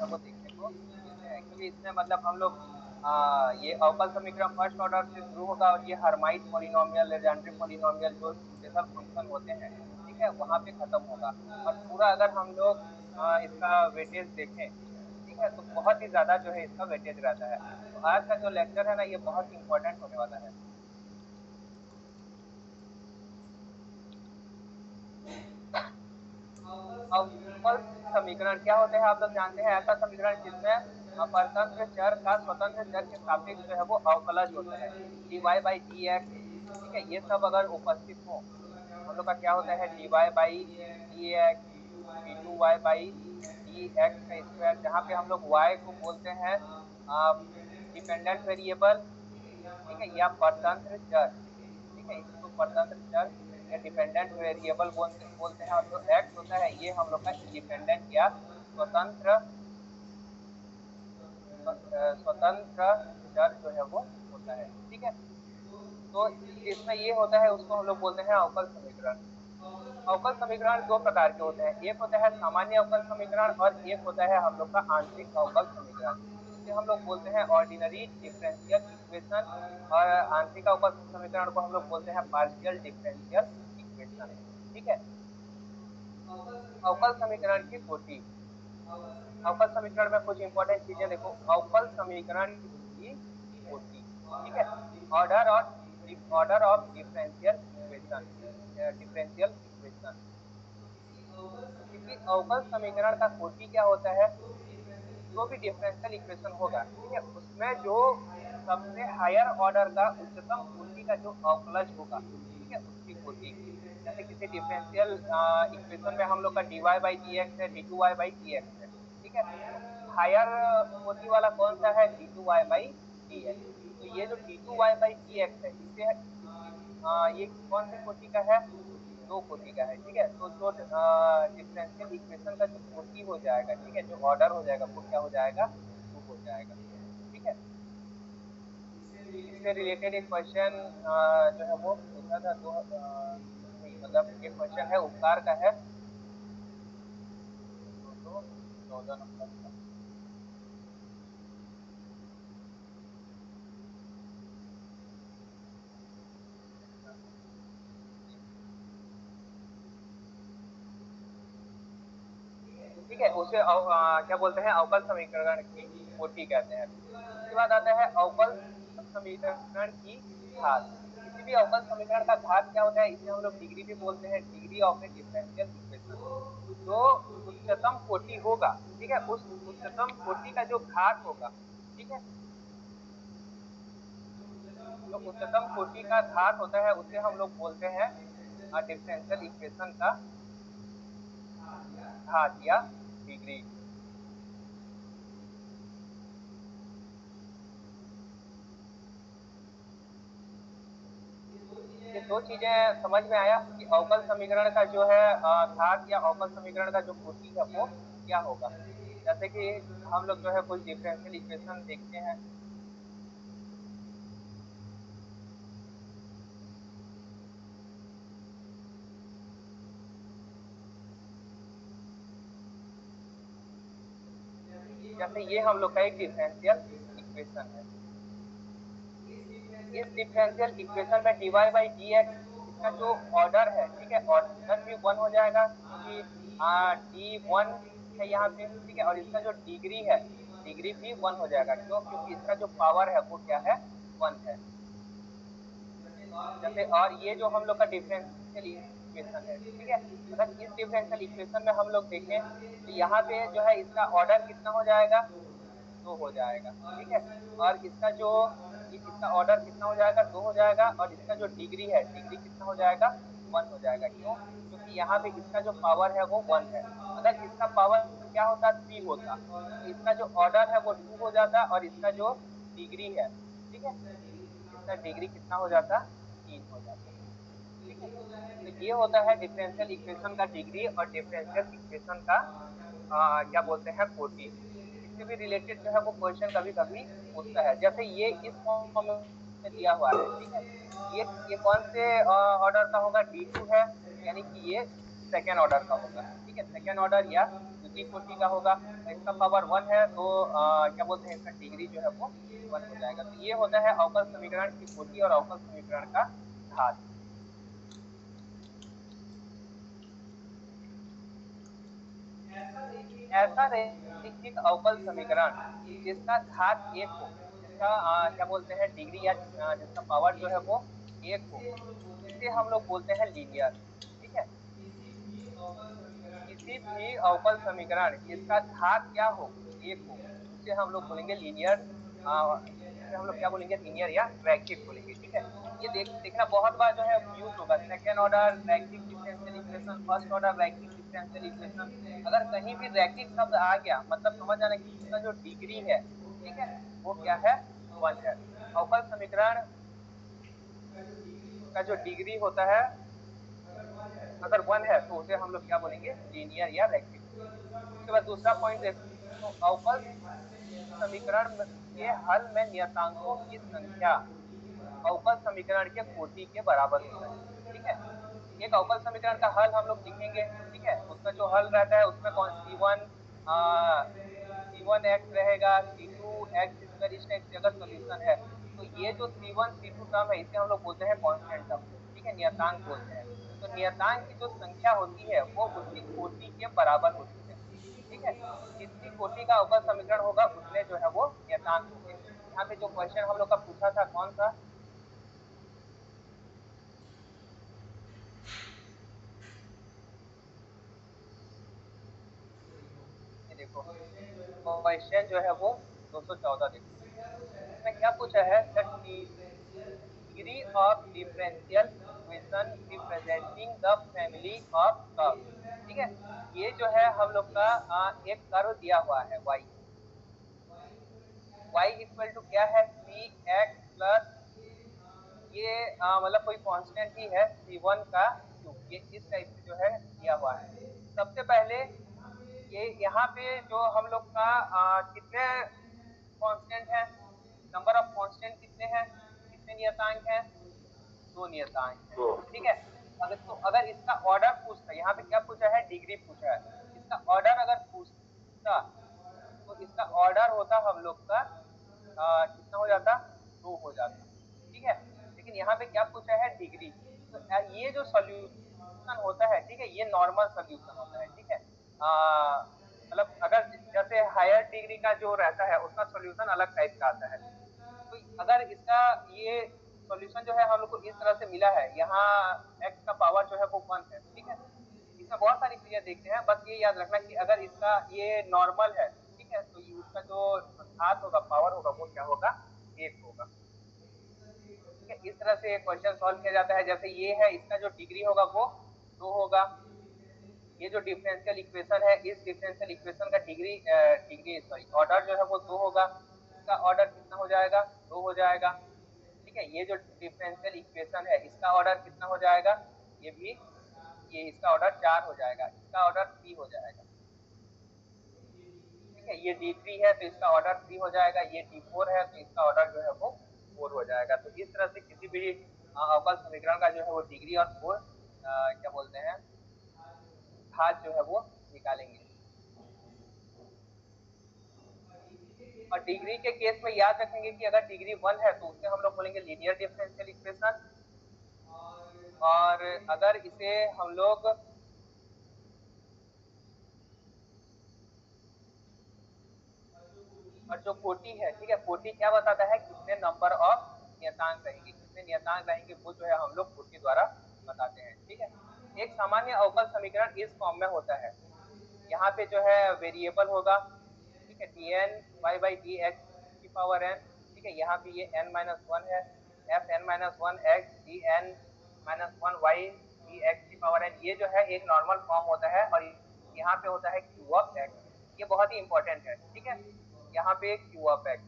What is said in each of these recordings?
है वो देखने को मिलते हैं, क्योंकि इसमें मतलब हम लोग ये अवकल समीकरण फर्स्ट ऑर्डर से शुरू होगा और ये हर्माइट पॉलिनोमियल, लेजेंड्रे पॉलिनोमियल जो स्पेशल फंक्शन होते हैं, ठीक है, वहां पे खत्म होगा। और पूरा अगर हम लोग इसका वेटेज देखें, ठीक है, तो बहुत ही ज्यादा जो है इसका वेटेज रहता है। तो आज का जो लेक्चर है ना, ये बहुत ही इंपॉर्टेंट होने वाला है। अवकल समीकरण क्या होते हैं आप लोग जानते हैं? ऐसा समीकरण जिसमें परतंत्र चर का स्वतंत्र चर के सापेक्ष जो है वो अवकलज होता है। dy बाई डी एक्स, ठीक है, ये सब अगर उपस्थित हो, हम लोग का क्या होता है, dy by D X, D two Y by D X का स्क्वायर, जहाँ पे हम लोग y को बोलते हैं डिपेंडेंट वेरिएबल, ठीक है, या परतंत्र चर, ठीक है, इसको परतंत्र चर या डिपेंडेंट वेरिएबल बोलते बोलते हैं। और जो एक्स होता है ये हम लोग का इंडिपेंडेंट या स्वतंत्र स्वतंत्र चर जो है वो होता है, ठीक है। तो जिसमें ये होता है उसको हम लोग बोलते हैं अवकल समीकरण। अवकल समीकरण दो प्रकार के होते हैं, एक होता है सामान्य अवकल समीकरण और एक होता है हम लोग का आंशिक अवकल समीकरण। इसे हम लोग बोलते हैं ऑर्डिनरी डिफरेंशियल इक्वेशन, और आंशिक अवकल समीकरण को हम लोग बोलते हैं पार्शियल डिफरेंशियल इक्वेशन, ठीक है। अवकल समीकरण की कोटि। अवकल समीकरण में कुछ इंपॉर्टेंट चीजें देखो। अवकल समीकरण की कोटि, ठीक है, ऑर्डर और order of differential equation, differential equation. तो किसी अवकल समीकरण का कोटि क्या होता है? जो भी डिफरेंशियल इक्वेशन होगा, ठीक है, उसमें जो सबसे हायर ऑर्डर का उच्चतम कोटि का जो अवकलज होगा, ठीक है, उसकी कोटि। जैसे किसी डिफरेंशियल इक्वेशन में हम लोग का dy बाई डी एक्स है, D two Y by D X है, ठीक है, तो हायर कोटि वाला कौन सा है? D two Y by D x. तो ये जो D two Y by D X है, इसे ये कौन से कोटि का है? दो कोटि का है, ठीक है। तो जो डिफरेंशियल इक्वेशन का जो कोटि हो जाएगा, ठीक है, जो ऑर्डर हो जाएगा वो क्या हो जाएगा? टू हो जाएगा, ठीक है। इससे रिलेटेड एक क्वेश्चन जो है वो पूछा था, दो नहीं मतलब एक क्वेश्चन है उपकार का है, 214 नंबर का। ठीक है, उसे क्या बोलते हैं? अवकल समीकरण की कोटि कहते हैं। उसके बाद आता है अवकल समीकरण की घात। किसी भी अवकल समीकरण का घात क्या होता है? इसे हम लोग डिग्री भी बोलते हैं, degree of A differential equation. जो उच्चतम कोटि होगा, ठीक है, उस उच्चतम कोटि का जो घात होगा, ठीक है, जो उच्चतम कोटि का घात होता है उसे हम लोग बोलते हैं डिफरेंशियल इक्वेशन का घात या डिग्री। ये दो चीजें समझ में आया कि अवकल समीकरण का जो है घात या अवकल समीकरण का जो कोटि है वो क्या होगा। जैसे कि हम लोग जो है कुछ डिफरेंशियल इक्वेशन देखते हैं। जैसे ये हम लोग का एक डिफरेंशियल इक्वेशन है। इस डिफरेंशियल इक्वेशन में dy बाई डी एक्स, इसका जो ऑर्डर है, ठीक है, ऑर्डर भी वन हो जाएगा, क्योंकि डी वन है यहाँ पे, ठीक है, और इसका जो डिग्री है, डिग्री भी वन हो जाएगा। क्यों? क्योंकि इसका जो पावर है वो क्या है? वन है। जैसे और ये जो हम लोग का डिफरेंशियल इक्वेशन है, ठीक है, अगर इस डिफरेंशियल इक्वेशन में हम लोग देखें तो यहाँ पे जो है इसका ऑर्डर कितना हो जाएगा? दो हो जाएगा, ठीक है। और इसका जो इसका ऑर्डर कितना हो जाएगा? दो हो जाएगा। और इसका जो डिग्री है, डिग्री कितना हो जाएगा? वन हो जाएगा। क्यों? क्योंकि यहाँ पे इसका जो पावर है वो वन है। अगर इसका पावर क्या होता? थ्री होता, तो इसका जो ऑर्डर है वो टू हो जाता, और इसका जो डिग्री है, ठीक है, इसका डिग्री कितना हो जाता? तीन हो जाता, ठीक है। तो ये होता है डिफरेंशियल इक्वेशन का डिग्री और डिफरेंशियल इक्वेशन का क्या बोलते हैं? कोटि। इससे भी रिलेटेड जो है वो क्वेश्चन कभी कभी पूछता है। जैसे ये इस फॉर्म में दिया हुआ है, ठीक है, ये कौन से ऑर्डर का होगा? D2 है, यानी कि ये सेकेंड ऑर्डर का होगा, ठीक है, सेकेंड ऑर्डर या द्वितीय कोटि का होगा, इसका पावर 1 है तो क्या बोलते हैं इसका डिग्री जो है वो 1 हो जाएगा। तो ये होता है अवकल समीकरण की कोटि और अवकल समीकरण का घात। ऐसा रैखिक अवकल समीकरण जिसका घात 1 हो, जिसका क्या बोलते हैं डिग्री या जिसका पावर जो है वो 1 हो, इसे हम लोग बोलते हैं लीनियर। ठीक है, किसी भी अवकल समीकरण जिसका घात क्या हो, 1 हो, उसे हम लोग बोलेंगे लीनियर। उसे हम लोग क्या बोलेंगे, लीनियर या रैखिक बोलेंगे। ठीक है, ये देखना बहुत बार जो है यूज होगा, सेकंड ऑर्डर रैखिक डिफरेंशियल इक्वेशन, फर्स्ट ऑर्डर रैखिक डिफरेंशियल इक्वेशन। अगर कहीं भी रैखिक शब्द आ गया मतलब समझ जाना कि उसका जो डिग्री है, ठीक है, वो क्या है, 1 है। अवकल समीकरण का जो डिग्री होता है अगर 1 है तो उसे हम लोग क्या बोलेंगे, लीनियर या रैखिक बोलेंगे। उसके बाद दूसरा पॉइंट देखो, अवकल समीकरण के हल में नियतांकों की संख्या अवकल समीकरण के कोटि के बराबर होता है। ठीक है, एक अवकल समीकरण का हल हम लोग लिखेंगे, ठीक है, उसका जो हल रहता है उसमें कौन C1 एक्स रहेगा, C2 एक्स स्क्वायर, इस टाइप से अगर सोल्यूशन है तो ये जो C1 C2 टर्म है इसे हम लोग बोलते हैं कांस्टेंट टर्म। ठीक है, नियतांक बोलते हैं। तो नियतांक की जो संख्या होती है वो उसी कोटि के बराबर होती है। ठीक है, जितनी कोटि का अवकल समीकरण होगा उतने जो है वो नियतांक होंगे। यहाँ पे जो क्वेश्चन हम लोग का पूछा था कौन सा, ये देखो क्वेश्चन जो है वो 214 देखो, इसमें क्या पूछा है, the degree of differential equation representing the family of curve. ठीक है, ये जो है हम लोग का एक कर्व दिया हुआ है y इक्वल टू क्या है, सी एक्स प्लस, ये मतलब कोई कांस्टेंट ही है C1 का क्यूब, ये इस टाइप से जो है दिया हुआ है। सबसे पहले ये यहाँ पे जो हम लोग का कितने कांस्टेंट है, नंबर ऑफ कांस्टेंट कितने हैं, कितने नियतांक हैं, 2 नियतांक है। ठीक है, अगर इसका ऑर्डर पूछता, यहाँ पे क्या पूछा है, डिग्री पूछा है, इसका ऑर्डर अगर पूछता तो इसका ऑर्डर होता हम लोग का कितना हो जाता, 2 हो जाता। ठीक है, लेकिन यहाँ पे क्या पूछा है, डिग्री। तो ये जो सोल्यूशन होता है, ठीक है, ये नॉर्मल सोल्यूशन होता है। ठीक है, मतलब अगर जैसे हायर डिग्री का जो रहता है उसका सोल्यूशन अलग टाइप का आता है। तो अगर इसका ये सॉल्यूशन जो है हम लोग को इस तरह से मिला है, यहाँ x का पावर जो है वो 1 है। ठीक है, इसमें बहुत सारी चीजें देखते हैं, बस ये याद रखना कि अगर इसका ये नॉर्मल है, ठीक है, तो ये उसका जो घात होगा, पावर होगा, वो क्या होगा, 1 होगा। ठीक है, इस तरह से क्वेश्चन सॉल्व किया जाता है। जैसे ये है, इसका जो डिग्री होगा वो 2 होगा। ये जो डिफरेंशियल इक्वेशन है, इस डिफरेंशियल इक्वेशन का डिग्री सॉरी ऑर्डर जो है वो 2 होगा। इसका ऑर्डर कितना हो जाएगा, 2 हो जाएगा। ठीक है, ये जो डिफरेंशियल इक्वेशन है इसका ऑर्डर कितना हो जाएगा, ये भी, ये इसका ऑर्डर 4 हो जाएगा, इसका ऑर्डर 3 हो जाएगा। ठीक है, ये D3 है तो इसका ऑर्डर 3 हो जाएगा, ये D4 है तो इसका ऑर्डर जो है वो 4 हो जाएगा। तो इस तरह से किसी भी अवकल समीकरण का जो है वो डिग्री और 4 क्या बोलते हैं, घात जो है वो निकालेंगे। और डिग्री के केस में याद रखेंगे कि अगर डिग्री 1 है तो उसे हम लोग बोलेंगे लीनियर डिफरेंशियल इक्वेशन, और अगर इसे हम लोग और जो कोटि है, ठीक है, कोटि क्या बताता है, कितने नंबर ऑफ नियतांक रहेंगे, कितने नियतांक रहेंगे, वो जो है हम लोग कोटि द्वारा बताते हैं। ठीक है, एक सामान्य अवकल समीकरण इस फॉर्म में होता है, यहाँ पे जो है वेरिएबल होगा, ठीक है, dn y by dx की पावर n। ठीक है, यहाँ पे ये n-1 है, fn-1 x dn-1 y dx की पावर n, ये जो है एक नॉर्मल फॉर्म होता है। और यहाँ पे होता है q ऑफ x, ये बहुत ही इंपॉर्टेंट है। ठीक है, यहाँ पे q ऑफ x,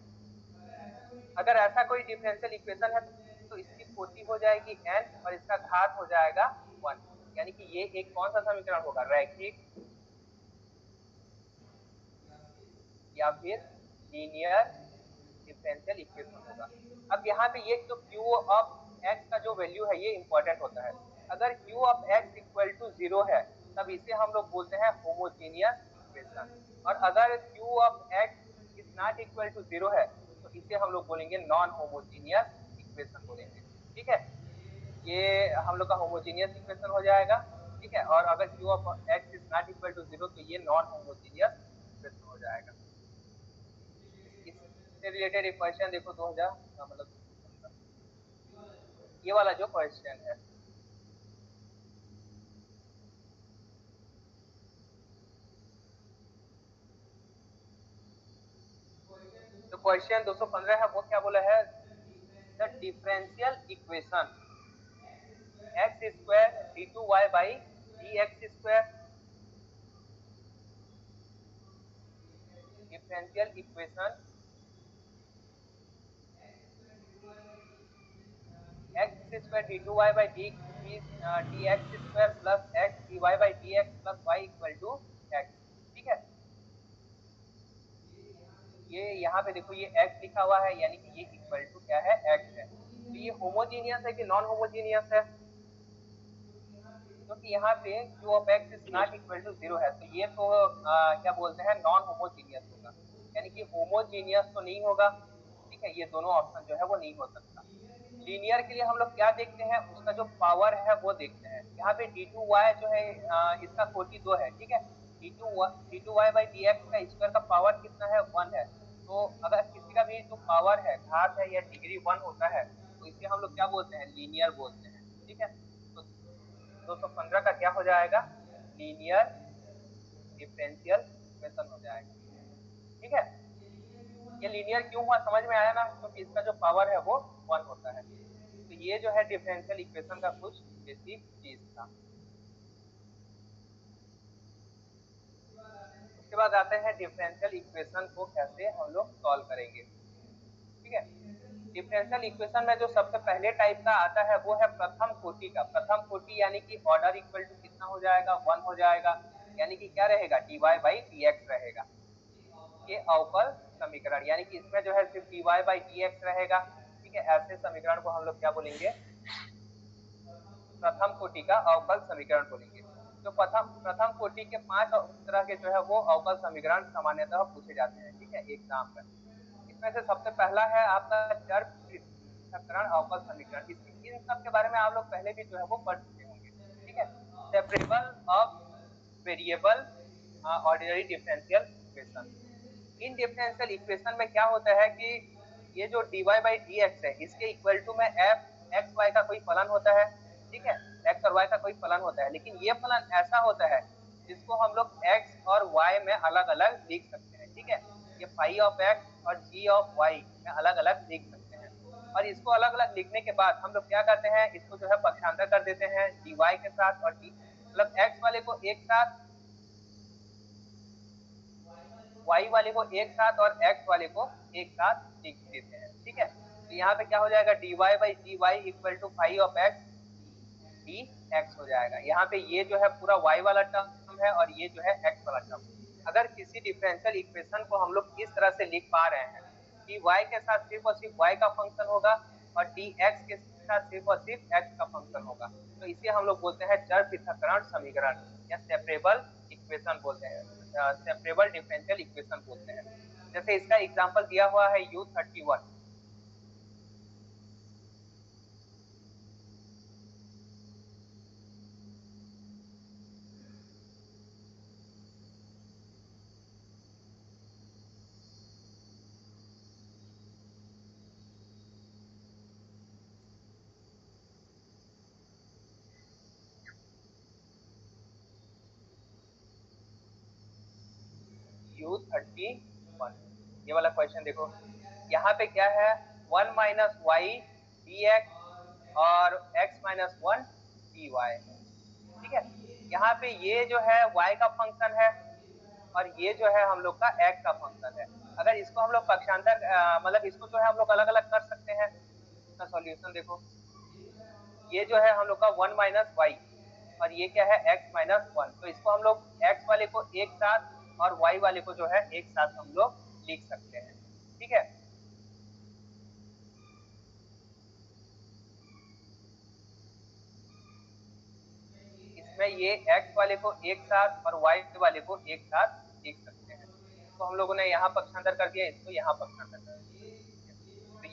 अगर ऐसा कोई डिफरेंशियल इक्वेशन है तो इसकी कोटि हो जाएगी n और इसका घात हो जाएगा 1, यानी कि ये एक कौन सा समीकरण होगा, रैखिक या फिर लीनियर डिफरेंशियल इक्वेशन होगा। अब यहाँ पे ये जो q ऑफ x का जो वैल्यू है ये इंपॉर्टेंट होता है। अगर q of x equal to 0 है तब इसे हम लोग बोलते हैं होमोजीनियस इक्वेशन। और अगर Q of X is not equal to 0 है तो इसे हम लोग बोलेंगे नॉन होमोजीनियस इक्वेशन बोलेंगे। ठीक है, ये हम लोग का होमोजीनियस इक्वेशन हो जाएगा। ठीक है, और अगर Q of X is not equal to 0 तो ये नॉन होमोजीनियस इक्वेशन हो जाएगा। इससे रिलेटेड एक क्वेश्चन देखो 2000 मतलब 215, ये वाला जो क्वेश्चन है, तो क्वेश्चन 215 है, वो क्या बोला है, the differential equation X square D two Y by D X square, differential equation X square D two Y by D X square plus X D Y by D X plus Y equal to X. ठीक है, ये यहाँ पे देखो ये x लिखा हुआ है, यानी कि ये इक्वल टू क्या है, x है। तो ये होमोजीनियस है कि नॉन होमोजीनियस है, क्योंकि यहाँ पे q of x is not equal to 0 है, तो ये तो क्या बोलते हैं, नॉन होमोजीनियस होगा, यानी कि होमोजीनियस तो नहीं होगा। ठीक है, ये दोनों ऑप्शन जो है वो नहीं हो सकता। लीनियर के लिए हम लोग क्या देखते हैं, उसका जो पावर है वो देखते हैं। यहाँ पे d2y जो है इसका कोटि 2 है। ठीक है, d2y बाई dx का स्क्वायर का पावर कितना है, 1 है। तो अगर किसी का भी जो पावर है, घात है या डिग्री 1 होता है तो इसे हम लोग क्या बोलते हैं, लीनियर बोलते हैं। ठीक है, तो 215 का क्या हो जाएगा, लीनियर डिफरेंशियल इक्वेशन हो जाएगा। ठीक है, ये लीनियर क्यों हुआ समझ में आया ना, क्योंकि इसका जो पावर है वो 1 होता है। तो ये जो है डिफरेंशियल इक्वेशन का कुछ बेसिक चीज था। उसके बाद आते हैं डिफरेंशियल इक्वेशन को कैसे हम लोग सॉल्व करेंगे। ठीक है, डिफरेंशियल इक्वेशन में जो सबसे पहले टाइप का आता है वो है प्रथम कोटि का। प्रथम कोटि यानी कि ऑर्डर इक्वल टू कितना हो जाएगा, 1 हो जाएगा, यानी कि क्या रहेगा, dy बाई dx रहेगा। ये अवकल समीकरण, यानी कि इसमें जो है सिर्फ dy बाई dx रहेगा। ठीक है, ऐसे समीकरण को हम लोग क्या बोलेंगे, प्रथम कोटि का अवकल समीकरण बोलेंगे। तो प्रथम प्रथम कोटि के 5 तरह के जो है वो अवकल समीकरण सामान्यतः पूछे जाते हैं। ठीक है, एग्जाम में इसमें से सबसे पहला है आपका चर पृथक्करण अवकल समीकरण। इन सब के बारे में आप लोग पहले भी जो है वो पढ़ चुके होंगे। ठीक है, separable of variable ordinary differential equation. In differential equation में क्या होता है कि ये जो dy बाई dx है, इसके इक्वल टू में f x y का कोई फलन होता है। ठीक है, x और y का कोई फलन होता है, लेकिन ये फलन ऐसा होता है जिसको हम लोग x और y में अलग अलग लिख सकते हैं। ठीक है, ये फाई ऑफ x और g ऑफ y में अलग अलग लिख सकते हैं। और इसको अलग अलग लिखने के बाद हम लोग क्या करते हैं, इसको जो है पक्षांतर कर देते हैं dy के साथ, और d मतलब x वाले को एक साथ, y वाले को एक साथ और x वाले को एक साथ लिख देते हैं। ठीक है, तो यहाँ पे क्या हो जाएगा, dy by dy equal to phi of x dx हो जाएगा। यहाँ पे ये जो है पूरा y वाला टर्म है और ये जो है x वाला टर्म। अगर किसी डिफरेंशियल इक्वेशन को हम लोग इस तरह से लिख पा रहे हैं कि y के साथ सिर्फ और सिर्फ y का फंक्शन होगा और dx के साथ सिर्फ और सिर्फ x का फंक्शन होगा, तो इसे हम लोग बोलते हैं चर पृथक्करण समीकरण या सेपरेबल इक्वेशन बोलते हैं, सेपरेबल डिफरेंशियल इक्वेशन बोलते हैं। जैसे इसका एग्जांपल दिया हुआ है U31। U31 ये वाला क्वेश्चन देखो, यहाँ पे क्या है, 1 माइनस वाई डी एक्स और x माइनस 1 डी वाई। ठीक है, यहाँ पे ये जो है y का फंक्शन है और ये जो है हम लोग का x का फंक्शन है। अगर इसको हम लोग पक्षांतर मतलब इसको जो है हम लोग अलग अलग कर सकते हैं। इसका सॉल्यूशन देखो, ये जो है हम लोग का 1 माइनस वाई और ये क्या है, x माइनस 1, तो इसको हम लोग x वाले को एक साथ और y वाले को जो है एक साथ हम लोग लिख सकते हैं। ठीक है, इसमें ये x वाले को एक साथ और y वाले को एक साथ देख सकते हैं। तो हम लोगों ने यहाँ पक्षांतर कर दिया, इसको यहाँ पक्षांतर कर दिया। तो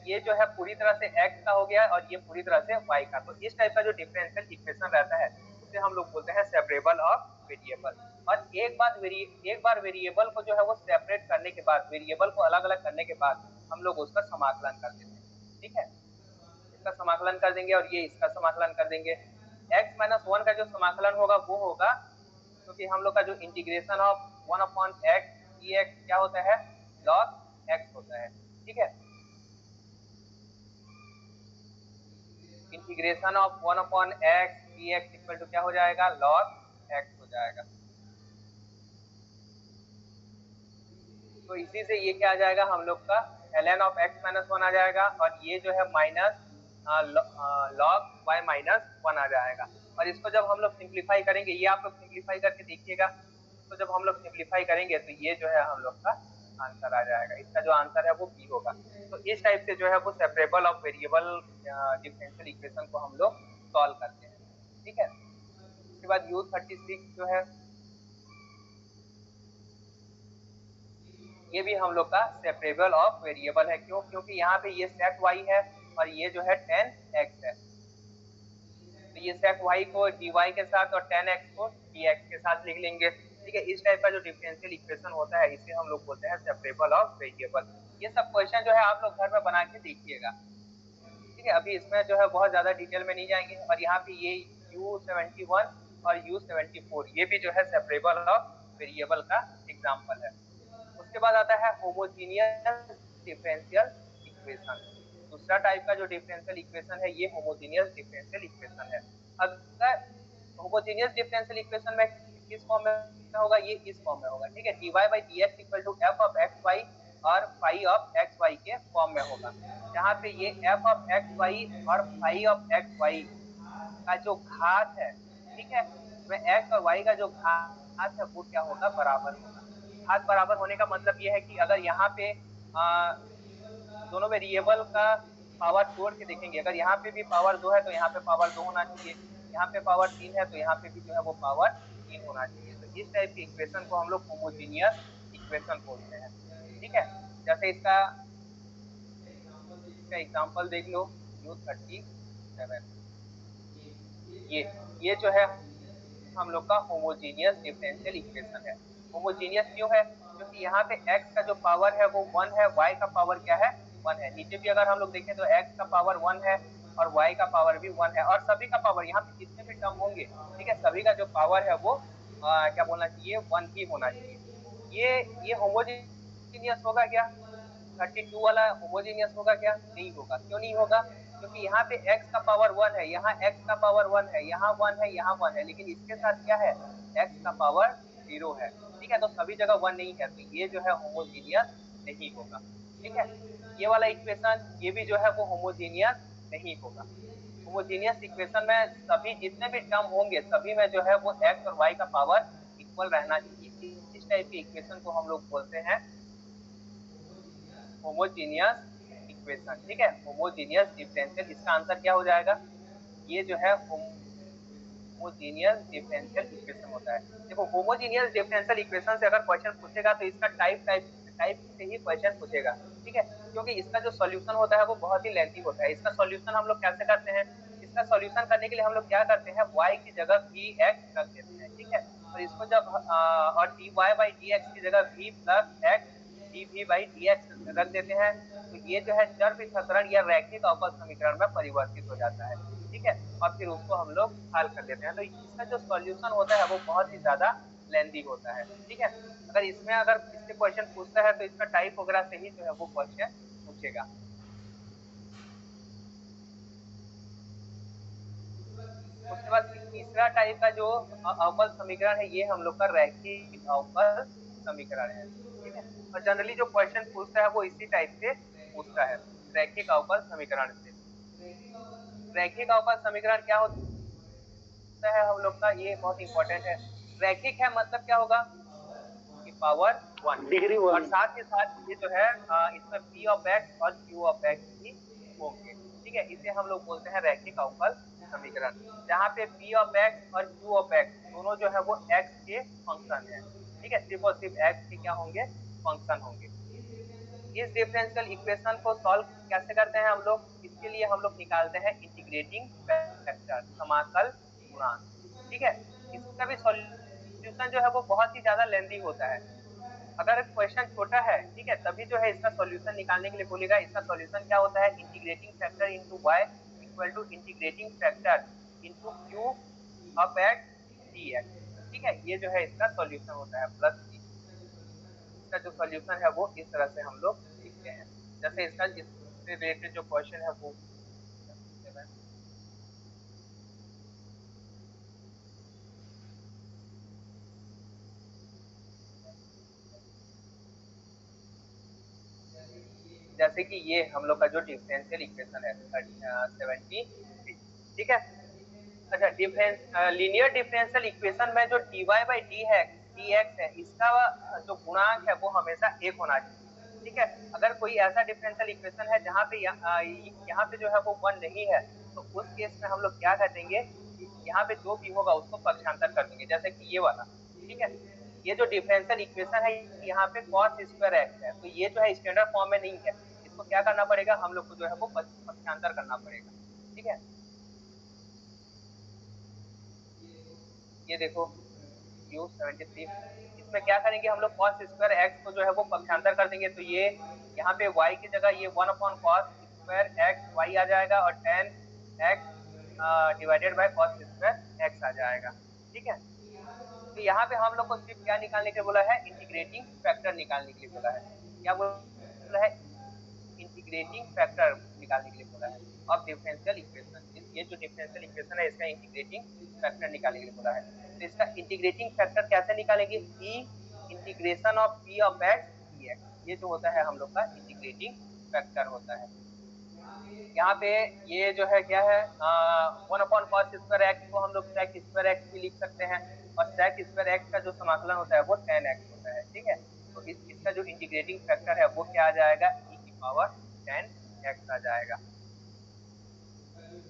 ये जो है पूरी तरह से x का हो गया और ये पूरी तरह से y का। तो इस टाइप का जो डिफरेंशियल इक्वेशन रहता है उसे हम लोग बोलते हैं सेपरेबल ऑफ वेरिएबल। और एक बार वेरिएबल को जो है वो सेपरेट करने के बाद, वेरिएबल को अलग अलग करने के बाद हम लोग उसका समाकलन कर देते हैं। ठीक है, इसका समाकलन कर देंगे और ये इसका समाकलन कर देंगे। x माइनस वन का जो समाकलन होगा वो होगा, क्योंकि हम लोग का जो integration of one upon X dx क्या होता है, log x होता है। ठीक है, integration of one upon X dx equal to क्या हो जाएगा, log x हो जाएगा। तो इसी से ये क्या आ जाएगा हम लोग का ln of x minus one आ जाएगा, और ये जो है minus log y minus one आ जाएगा। और इसको जब हम लोग सिंप्लीफाई करेंगे, ये आप लोग सिंप्लीफाई करके देखिएगा, तो जब हम लोग सिंप्लीफाई करेंगे तो ये जो है हम लोग का आंसर आ जाएगा। इसका जो आंसर है वो बी होगा। तो इस टाइप से जो है वो separable of variable differential equation को हम लोग सॉल्व करते हैं। ठीक है, उसके बाद U36 जो है ये भी हम लोग का सेपरेबल ऑफ वेरिएबल है। क्यों? क्योंकि यहाँ पे ये sec y है और ये जो है tan x है। तो ये sec y को dy के साथ और tan x को dx के साथ लिख लेंगे। ठीक है, इस टाइप का जो डिफरेंशियल इक्वेशन होता है इसे हम लोग बोलते हैं सेपरेबल ऑफ वेरिएबल। ये सब क्वेश्चन जो है आप लोग घर में बना के देखिएगा। ठीक है, अभी इसमें जो है बहुत ज्यादा डिटेल में नहीं जाएंगे। और यहाँ पे ये U71 और U74 ये भी जो है सेपरेबल ऑफ वेरिएबल का एग्जाम्पल है। उसके बाद आता है होमोजीनियस डिफरेंशियल इक्वेशन। दूसरा टाइप का जो डिफरेंशियल इक्वेशन है ये होमोजीनियस डिफरेंशियल इक्वेशन है। अगर होमोजीनियस डिफरेंशियल इक्वेशन में किस फॉर्म में होगा, ये इस फॉर्म में होगा। ठीक है, dy by dx equal to f of xy और phi ऑफ xy के फॉर्म में होगा। जहाँ पे ये f ऑफ xy और phi ऑफ xy का जो घात है, ठीक है, में x और y का जो घात है वो क्या होगा, बराबर होगा। घात बराबर होने का मतलब ये है कि अगर यहाँ पे दोनों वेरिएबल का पावर जोड़ के देखेंगे, अगर यहाँ पे भी पावर 2 है तो यहाँ पे पावर 2 होना चाहिए, यहाँ पे पावर 3 है तो यहाँ पे भी जो है वो पावर 3 होना चाहिए। तो इस टाइप की इक्वेशन को हम लोग होमोजीनियस इक्वेशन बोलते हैं। ठीक है, जैसे इसका एग्जांपल देख लो U37। ये ये जो है हम लोग का होमोजीनियस डिफरेंशियल इक्वेशन है। होमोजीनियस क्यों है? क्योंकि यहाँ पे x का जो पावर है वो 1 है, y का पावर क्या है, 1 है। नीचे भी अगर हम लोग देखें तो x का पावर 1 है और y का पावर भी 1 है, और सभी का पावर यहाँ पे जितने भी टर्म होंगे, ठीक है, सभी का जो पावर है वो क्या बोलना चाहिए, 1 ही होना चाहिए। ये होमोजीनियस होगा क्या? 32 वाला होमोजीनियस होगा क्या? नहीं होगा। क्यों नहीं होगा? क्योंकि यहाँ पे x का पावर 1 है, यहाँ x का पावर 1 है, यहाँ 1 है, यहाँ 1 है, लेकिन इसके साथ क्या है, x का पावर 0 है। ठीक है, तो सभी जगह 1 नहीं है, तो ये जो है होमोजीनियस नहीं होगा। ठीक है, ये वाला इक्वेशन ये भी जो है वो होमोजीनियस नहीं होगा। होमोजीनियस इक्वेशन में सभी जितने भी टर्म होंगे सभी में जो है वो x और y का पावर इक्वल रहना चाहिए। इस टाइप की इक्वेशन को हम लोग बोलते हैं होमोजीनियस इक्वेशन। ठीक है, होमोजीनियस डिफरेंशियल, इसका आंसर क्या हो जाएगा, ये जो है होमोजीनियस डिफरेंशियल इक्वेशन होता है। देखो, होमोजीनियस डिफरेंशियल इक्वेशन से अगर क्वेश्चन पूछेगा तो इसका टाइप से ही क्वेश्चन पूछेगा। ठीक है, क्योंकि इसका जो सॉल्यूशन होता है वो बहुत ही लेंथी होता है। इसका सॉल्यूशन हम लोग कैसे करते हैं, इसका सॉल्यूशन करने के लिए हम लोग क्या करते हैं, y की जगह vx रख देते हैं। ठीक है, और इसको जब और dy by dx की जगह v plus x dv by dx रख देते हैं, तो ये जो है चर पृथक्करण या रैखिक अवकल समीकरण में परिवर्तित हो जाता है। ठीक है, और फिर उसको हम लोग हल कर लेते हैं। तो इसका जो सॉल्यूशन होता है वो बहुत ही ज्यादा लेंथी होता है। ठीक है, अगर इससे क्वेश्चन पूछता है तो इसका टाइप वगैरह से ही जो है वो क्वेश्चन पूछेगा। उसके बाद तीसरा टाइप का जो अवकल समीकरण है ये हम लोग का रैखिक अवकल समीकरण है। ठीक है, और जनरली जो क्वेश्चन पूछता है वो इसी टाइप से पूछता है, रैखिक अवकल समीकरण से। रैखिक अवकल समीकरण क्या होता है हम लोग का, ये बहुत इंपॉर्टेंट है। रैखिक है मतलब क्या होगा कि पावर 1, डिग्री और 1। साथ ही साथ ये जो है इसमें p ऑफ x और q ऑफ x भी होंगे। ठीक है, इसे हम लोग बोलते हैं रैखिक अवकल समीकरण, जहाँ पे p ऑफ x और q ऑफ x दोनों जो है वो x के फंक्शन है। ठीक है, सिर्फ और सिर्फ एक्स के क्या होंगे, फंक्शन होंगे। इस डिफरेंशियल इक्वेशन को सॉल्व कैसे करते हैं हम लोग, इसके लिए हम लोग निकालते हैं इंटीग्रेटिंग फैक्टर, समाकल गुणांक। ठीक है, इसका भी सॉल्यूशन जो है वो बहुत ही ज्यादा लेंदी होता है। अगर क्वेश्चन छोटा है, ठीक है, तभी जो है इसका सॉल्यूशन निकालने के लिए बोलेगा। इसका सॉल्यूशन क्या होता है, integrating factor into y equal to integrating factor into q up at dx। ठीक है, ये जो है इसका सॉल्यूशन होता है प्लस सी। इसका जो सॉल्यूशन है वो इस तरह से हम लोग लिखते हैं। जैसे इसका इससे रिलेटेड जो क्वेश्चन है वो जैसे कि ये हम लोग का जो डिफरेंशियल इक्वेशन है 73। ठीक है, अच्छा, डिफरेंस लीनियर डिफरेंशियल इक्वेशन में जो dy बाई डी है, dx है, इसका जो गुणांक है वो हमेशा एक होना चाहिए। ठीक है, अगर कोई ऐसा डिफरेंशियल इक्वेशन है जहाँ पे यहाँ पे जो है वो वन नहीं है, तो उस केस में हम लोग क्या कर देंगे, यहाँ पे जो भी होगा उसको पक्षांतर कर देंगे, जैसे कि ये वाला। ठीक है, ये जो डिफरेंशियल इक्वेशन है, यहाँ पे cos स्क्वायर एक्स है, तो ये जो है स्टैंडर्ड फॉर्म में नहीं है। इसको क्या करना पड़ेगा, हम लोग को जो है वो पक्षांतर करना पड़ेगा। ठीक है, ये देखो U73, इसमें क्या करेंगे हम लोग, cos स्क्वायर एक्स को जो है वो पक्षांतर कर देंगे, तो ये यहाँ पे y की जगह ये 1/cos स्क्वायर एक्स वाई आ जाएगा, और tan x divided by cos square x आ जाएगा। ठीक है, तो यहाँ पे हम लोग को सिर्फ क्या निकालने के लिए बोला है, इंटीग्रेटिंग फैक्टर निकालने के लिए बोला है। क्या बोला है, इंटीग्रेटिंग फैक्टर निकालने के लिए बोला है ऑफ डिफरेंशियल इक्वेशन। ये जो डिफरेंशियल इक्वेशन है इसका इंटीग्रेटिंग फैक्टर निकालने के लिए बोला है। तो इसका इंटीग्रेटिंग फैक्टर कैसे निकालेंगे, e integration of p of x dx, ये जो होता है हम लोग का इंटीग्रेटिंग फैक्टर होता है। यहाँ पे ये जो है क्या है, 1/cos स्क्वायर एक्स को हम लोग sec स्क्वायर एक्स भी लिख सकते हैं, और sec स्क्वायर एक्स का जो समाकलन होता है वो tan एक्स होता है। ठीक है, तो इसका जो इंटीग्रेटिंग फैक्टर है वो क्या आ जाएगा, e की पावर tan एक्स आ जाएगा।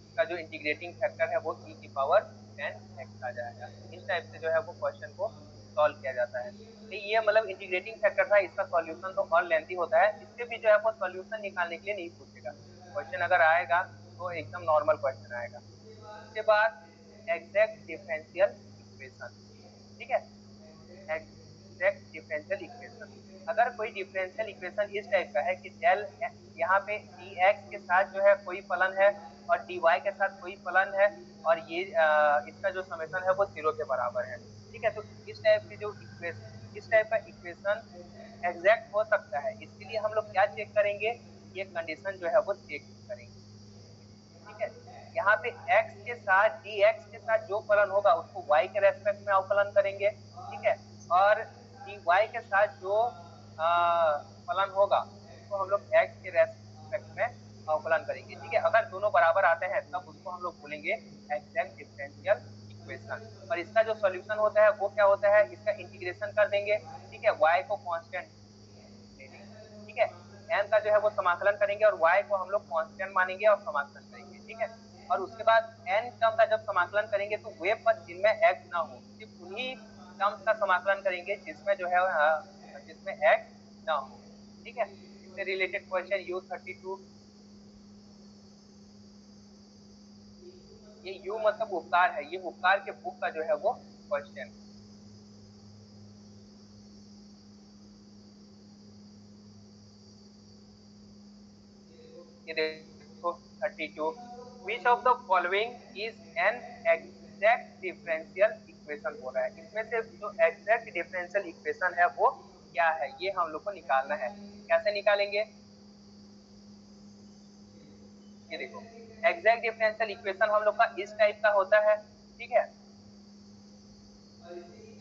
इसका जो इंटीग्रेटिंग फैक्टर है वो e की पावर tan एक्स आ जाएगा। इस टाइप से जो है वो क्वेश्चन को सॉल्व किया जाता है। तो ये मतलब इंटीग्रेटिंग फैक्टर था, इसका सॉल्यूशन तो और लेंथी होता है, इससे भी जो है वो सॉल्यूशन निकालने के लिए नहीं पूछेगा। क्वेश्चन अगर आएगा तो एकदम नॉर्मल क्वेश्चन आएगा। उसके बाद एग्जैक्ट डिफरेंशियल इक्वेशन। ठीक है, एग्जैक्ट डिफरेंशियल इक्वेशन, अगर कोई डिफरेंशियल इक्वेशन इस टाइप का है कि डेल यहाँ पे dx के साथ जो है कोई फलन है, और dy के साथ कोई फलन है, और ये इसका जो समेशन है वो 0 के बराबर है। ठीक है, तो इस टाइप की जो इक्वेशन, इस टाइप का इक्वेशन एग्जैक्ट हो सकता है, इसके लिए हम लोग क्या चेक करेंगे, ये कंडीशन जो है वो चेक करेंगे। ठीक है, यहाँ पे x के साथ dx के साथ जो फलन होगा उसको y के रेस्पेक्ट में अवकलन करेंगे। ठीक है, और dy के साथ जो फलन होगा उसको हम लोग x के रेस्पेक्ट में अवकलन करेंगे। ठीक है, अगर दोनों बराबर आते हैं तब उसको हम लोग बोलेंगे एग्जैक्ट डिफरेंशियल इक्वेशन। और इसका जो सॉल्यूशन होता है वो क्या होता है, इसका इंटीग्रेशन कर देंगे। ठीक है, y को कांस्टेंट ले लेंगे। ठीक है, n का जो है वो समाकलन करेंगे, और y को हम लोग कांस्टेंट मानेंगे और समाकलन करेंगे। ठीक है, और उसके बाद n टर्म का जब समाकलन करेंगे तो वे पद जिनमें x ना हो, सिर्फ उन्हीं टर्म्स का समाकलन करेंगे जिसमें जो है जिसमें x ना हो। ठीक है, इससे रिलेटेड क्वेश्चन U32, ये U मतलब उपकार है, ये उपकार के बुक का जो है वो क्वेश्चन। ये देखो 32, which of the following is an exact differential equation बोल रहा है, इसमें से जो एग्जैक्ट डिफरेंशियल इक्वेशन है वो क्या है, ये हम लोग को निकालना है। कैसे निकालेंगे, ये देखो एग्जैक्ट डिफरेंशियल इक्वेशन हम लोग का इस टाइप का होता है। ठीक है,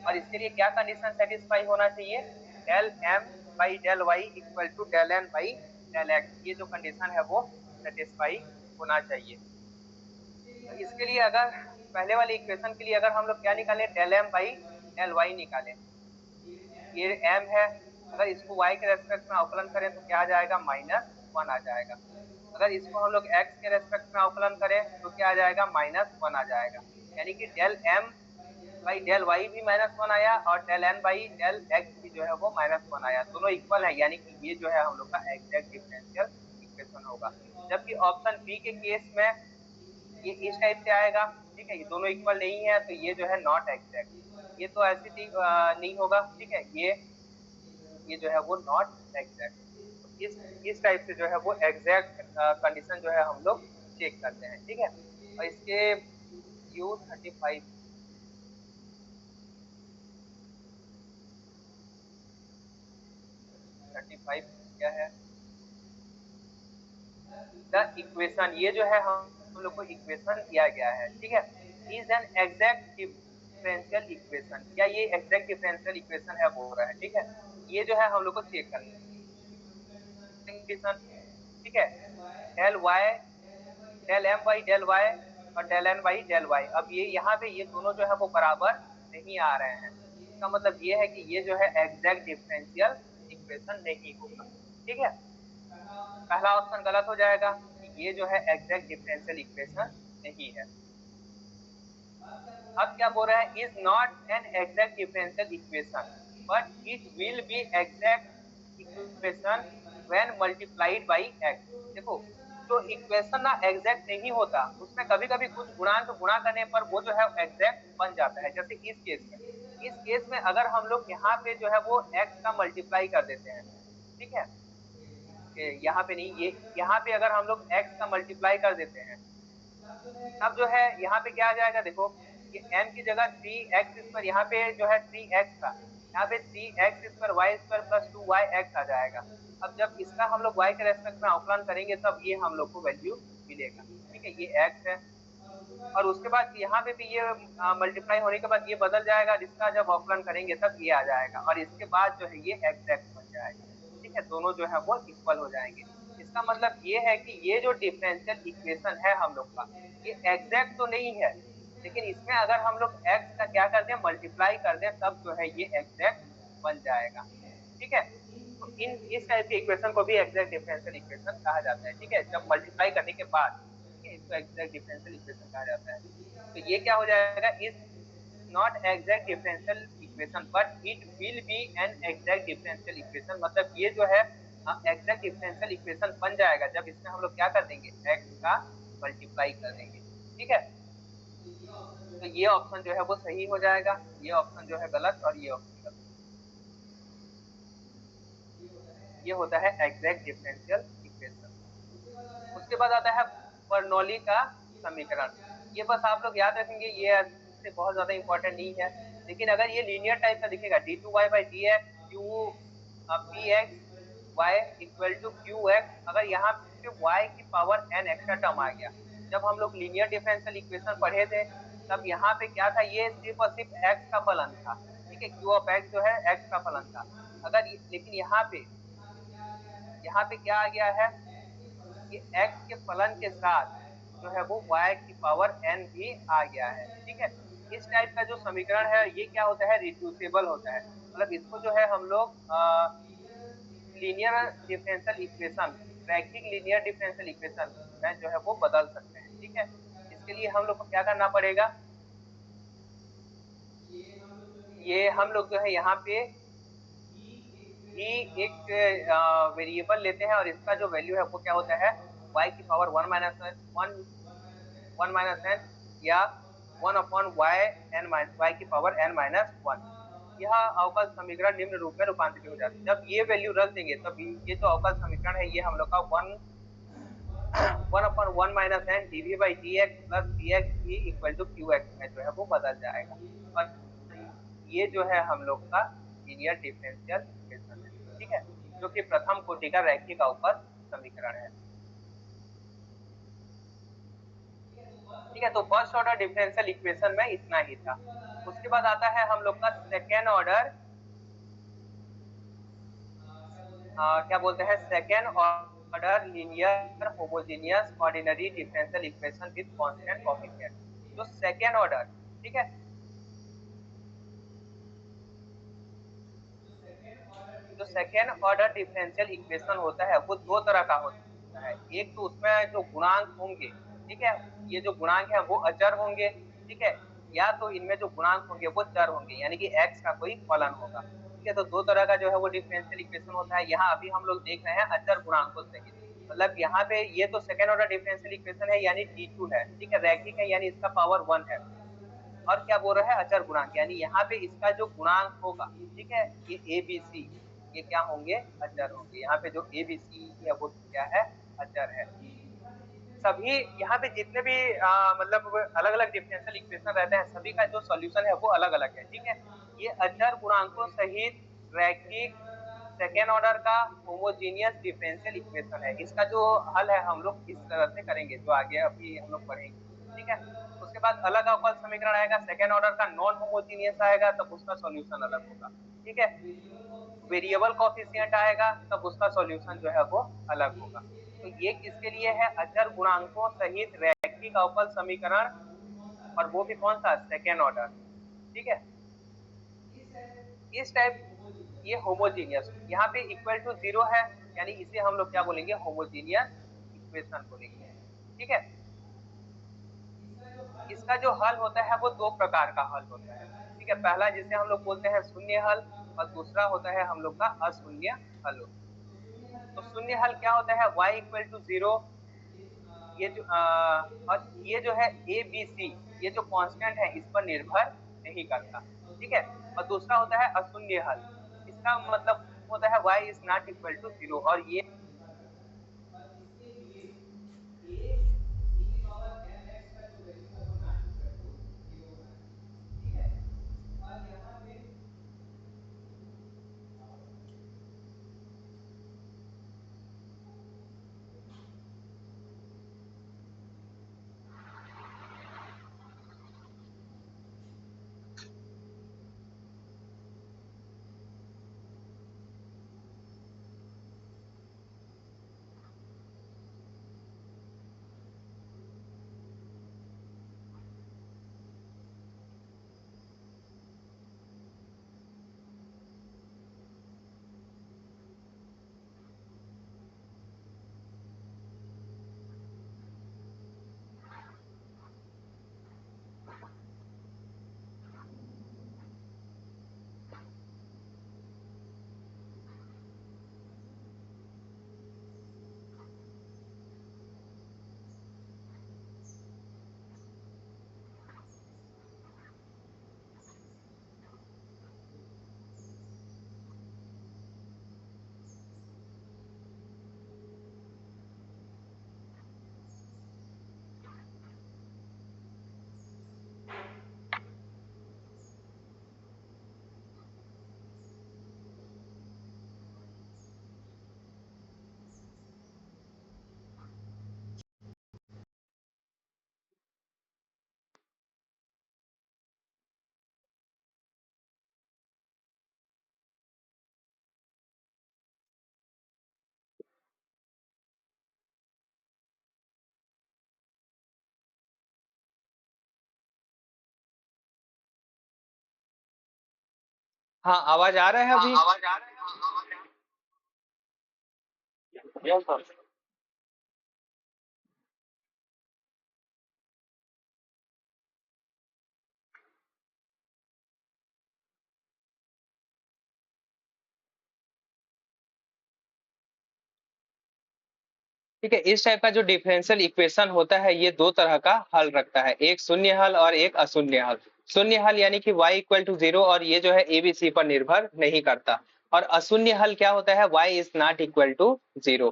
और इसके लिए क्या कंडीशन सेटिस्फाई होना चाहिए, del M by del Y equal to del N by del X, ये जो कंडीशन है वो सेटिस्फाई होना चाहिए। तो इसके लिए अगर पहले वाले इक्वेशन के लिए अगर हम लोग क्या निकालें, del M by del Y निकालें, ये एम है, अगर इसको y के रेस्पेक्ट में अवकलन करें तो क्या आ जाएगा, -1 आ जाएगा। अगर इसको हम लोग x के रेस्पेक्ट में अवकलन करें तो क्या आ जाएगा, -1 आ जाएगा। यानी कि del m by del Y भी -1 आया और del N by del X भी जो है वो -1 आया, दोनों इक्वल है, यानी कि ये जो है हम लोग का एग्जैक्ट डिफरेंशियल इक्वेशन होगा। जबकि ऑप्शन बी के केस में ये इस टाइप से आएगा, ठीक है, ये दोनों इक्वल नहीं है तो ये जो है नॉट एग्जैक्ट, ये तो ऐसे नहीं होगा, ठीक है, ये जो है वो नॉट एग्जैक्ट। तो इस टाइप से जो है वो एग्जैक्ट कंडीशन जो है हम लोग चेक करते हैं, ठीक है। और इसके U35 क्या है, द इक्वेशन, ये जो है हम लोग को इक्वेशन दिया गया है, ठीक है, is an exact differential equation, क्या ये एग्जैक्ट डिफरेंशियल इक्वेशन है बोल रहा है, ठीक है। ये जो है हम लोग को चेक करना है, ठीक है, del y del M by del y और del N by del y, अब ये यहाँ पे ये दोनों जो है वो बराबर नहीं आ रहे हैं, इसका मतलब ये है कि ये जो है एग्जैक्ट डिफरेंशियल इक्वेशन नहीं होगा, ठीक है, पहला ऑप्शन गलत हो जाएगा कि ये जो है एग्जैक्ट डिफरेंशियल इक्वेशन नहीं है। अब क्या बोल रहा है, is not an exact differential equation but it will be exact equation when multiplied by x. देखो, जो इक्वेशन ना एग्जैक्ट नहीं होता उसमें कभी कभी कुछ गुणांक गुणा करने पर वो जो है एग्जैक्ट बन जाता है, जैसे इस केस में अगर हम लोग यहाँ पे जो है वो एक्स का मल्टीप्लाई कर देते हैं, ठीक है, यहाँ पे नहीं, ये यहाँ पे अगर हम लोग एक्स का मल्टीप्लाई कर देते हैं तब जो है यहाँ पे क्या आ जाएगा, देखो ये n की जगह 3x स्क्वायर, यहाँ पे जो है 3x था, यहाँ पे 3x स्क्वायर वाई स्क्वायर प्लस 2yx आ जाएगा। अब जब इसका हम लोग y के रेस्पेक्ट में अवकलन करेंगे तब ये हम लोग को वैल्यू मिलेगा, ठीक है, ये x है। और उसके बाद यहाँ पे भी ये मल्टीप्लाई होने के बाद ये बदल जाएगा, इसका जब अवकलन करेंगे तब ये आ जाएगा, और इसके बाद जो है ये एग्जैक्ट बन जाएगा, ठीक है, दोनों जो है वो इक्वल हो जाएंगे। इसका मतलब ये है कि ये जो डिफरेंशियल इक्वेशन है हम लोग का, ये एग्जैक्ट तो नहीं है, लेकिन इसमें अगर हम लोग x का क्या कर दें, मल्टीप्लाई कर दें, तब जो है ये एग्जैक्ट बन जाएगा, ठीक है। तो इस टाइप के इक्वेशन को भी एग्जैक्ट डिफरेंशियल इक्वेशन कहा जाता है, ठीक है, जब मल्टीप्लाई करने के बाद, ठीक है, इसको एग्जैक्ट डिफरेंशियल इक्वेशन कहा जाता है। तो ये क्या हो जाएगा, is not exact differential equation but it will be an exact differential equation, मतलब ये जो है एग्जैक्ट डिफरेंशियल इक्वेशन बन जाएगा जब इसमें हम लोग क्या कर देंगे, x का मल्टीप्लाई कर देंगे, ठीक है। तो ये ऑप्शन जो है वो सही हो जाएगा, ये ऑप्शन जो है गलत और ये ऑप्शन गलत, ये होता है एग्जैक्ट डिफरेंशियल इक्वेशन। उसके बाद आता है बर्नौली का समीकरण, ये बस आप लोग याद रखेंगे, ये ऐसे बहुत ज्यादा इंपॉर्टेंट नहीं है, लेकिन अगर ये लीनियर टाइप का दिखेगा d2y/dx q px y equal to qx, अगर यहाँ पे y की पावर n एक्स्ट्रा टर्म आ गया, जब हम लोग लीनियर डिफरेंशियल इक्वेशन पढ़े थे तब यहाँ पे क्या था, ये सिर्फ और सिर्फ x का फलन था, ठीक है, q ऑफ x जो है x का फलन था। लेकिन यहाँ पे क्या आ गया है, ये x के फलन के साथ जो है वो y की पावर n भी आ गया है, ठीक है। इस टाइप का जो समीकरण है ये क्या होता है, रिड्यूसेबल होता है, मतलब इसको जो है हम लोग लीनियर डिफरेंशियल इक्वेशन, रैखिक लीनियर डिफरेंशियल इक्वेशन में जो है वो बदल सकते हैं, ठीक है। इसके लिए हम लोग को क्या करना पड़ेगा, ये हम लोग जो है यहाँ पे ही एक वेरिएबल लेते हैं और इसका जो वैल्यू है वो क्या होता है, y की पावर 1 माइनस n या 1/y y की पावर n-1, यह अवकल समीकरण निम्न रूप में रूपांतरित हो जाता है। जब ये वैल्यू रख देंगे तब ये जो अवकल समीकरण है ये हम लोग का 1/1 minus n dv/dx plus dx भी इक्वल टू qx में जो है वो बदल जाएगा, और ये जो है हम लोग का लीनियर डिफरेंशियल इक्वेशन है, ठीक है, जो कि प्रथम कोटि का रैखिक अवकल समीकरण है, ठीक है। तो फर्स्ट ऑर्डर डिफरेंशियल इक्वेशन में इतना ही था। उसके बाद आता है हम लोग का सेकेंड ऑर्डर, क्या बोलते हैं, second order linear homogeneous ordinary differential equation with constant coefficient. जो सेकेंड ऑर्डर, ठीक है, जो सेकेंड ऑर्डर डिफरेंशियल इक्वेशन होता है वो दो तरह का होता है, एक तो उसमें जो गुणांक होंगे, ठीक है, ये जो गुणांक है वो अचर होंगे, ठीक है, या तो इनमें जो गुणांक होंगे वो चर होंगे, यानी कि x का कोई फलन होगा। ठीक है, तो दो तरह का जो है वो डिफरेंशियल इक्वेशन होता है। यहाँ अभी हम लोग देख रहे हैं अचर गुणांकों सहित, मतलब यहाँ पे ये तो सेकंड ऑर्डर डिफरेंशियल इक्वेशन है, यानी D2 है। ठीक है, रैखिक है, यानी इसका पावर 1 है। और क्या बोल रहा है, अचर गुणांक, यानी यहाँ पे इसका जो गुणांक होगा, ठीक है, ये ए बी सी, ये क्या होंगे, अचर होंगे। यहाँ पे जो ए बी सी है वो क्या है, अचर है। सभी यहाँ पे जितने भी मतलब अलग अलग डिफरेंशियल इक्वेशन रहते हैं, सभी का जो सॉल्यूशन है वो अलग अलग है। ठीक है, ये अचर गुणांकों सहित रैखिक सेकेंड ऑर्डर का होमोजीनियस डिफरेंशियल इक्वेशन है। इसका जो हल है हम लोग इस तरह से करेंगे, जो आगे अभी हम लोग पढ़ेंगे। ठीक है, उसके बाद अलग अवकल समीकरण आएगा, सेकेंड ऑर्डर का नॉन होमोजीनियस आएगा, तब उसका सॉल्यूशन अलग होगा। ठीक है, वेरिएबल कोफिशिएंट आएगा, तब उसका सॉल्यूशन जो है वो अलग होगा। तो ये किसके लिए है, अचर गुणांकों सहित रैखिक अवकल समीकरण, और वो भी कौन सा, सेकेंड ऑर्डर। ठीक है, इस टाइप ये होमोजीनियस, यहाँ पे इक्वल टू जीरो है, यानी इसे हम लोग क्या बोलेंगे, होमोजीनियस इक्वेशन बोलेंगे। ठीक है, इसका जो हल होता है वो दो प्रकार का हल होता है। ठीक है, पहला जिसे हम लोग बोलते हैं शून्य हल, और दूसरा होता है हम लोग का अशून्य हल। तो शून्य हल क्या होता है, y इक्वल टू जीरो, ये जो और ये जो है ए बी सी, ये जो कांस्टेंट है इस पर निर्भर नहीं करता। ठीक है, और दूसरा होता है अशून्य हल, इसका मतलब होता है y is not equal to zero, और ये और इसके लिए a e की पावर mx का जो वैल्यू है वो नॉट इक्वल टू 0 होना चाहिए। ठीक है, और यहाँ पे हाँ, आवाज आ रहा है हाँ अभी। आवाज आ रहा है, हाँ, आवाज आ यस सर। ठीक है, इस टाइप का जो डिफरेंशियल इक्वेशन होता है ये दो तरह का हल रखता है, एक शून्य हल और एक अशून्य हल। शून्य हल यानी कि y इक्वल टू जीरो, और ये जो है ए बी सी पर निर्भर नहीं करता। और अशून्य हल क्या होता है, y is not equal to zero.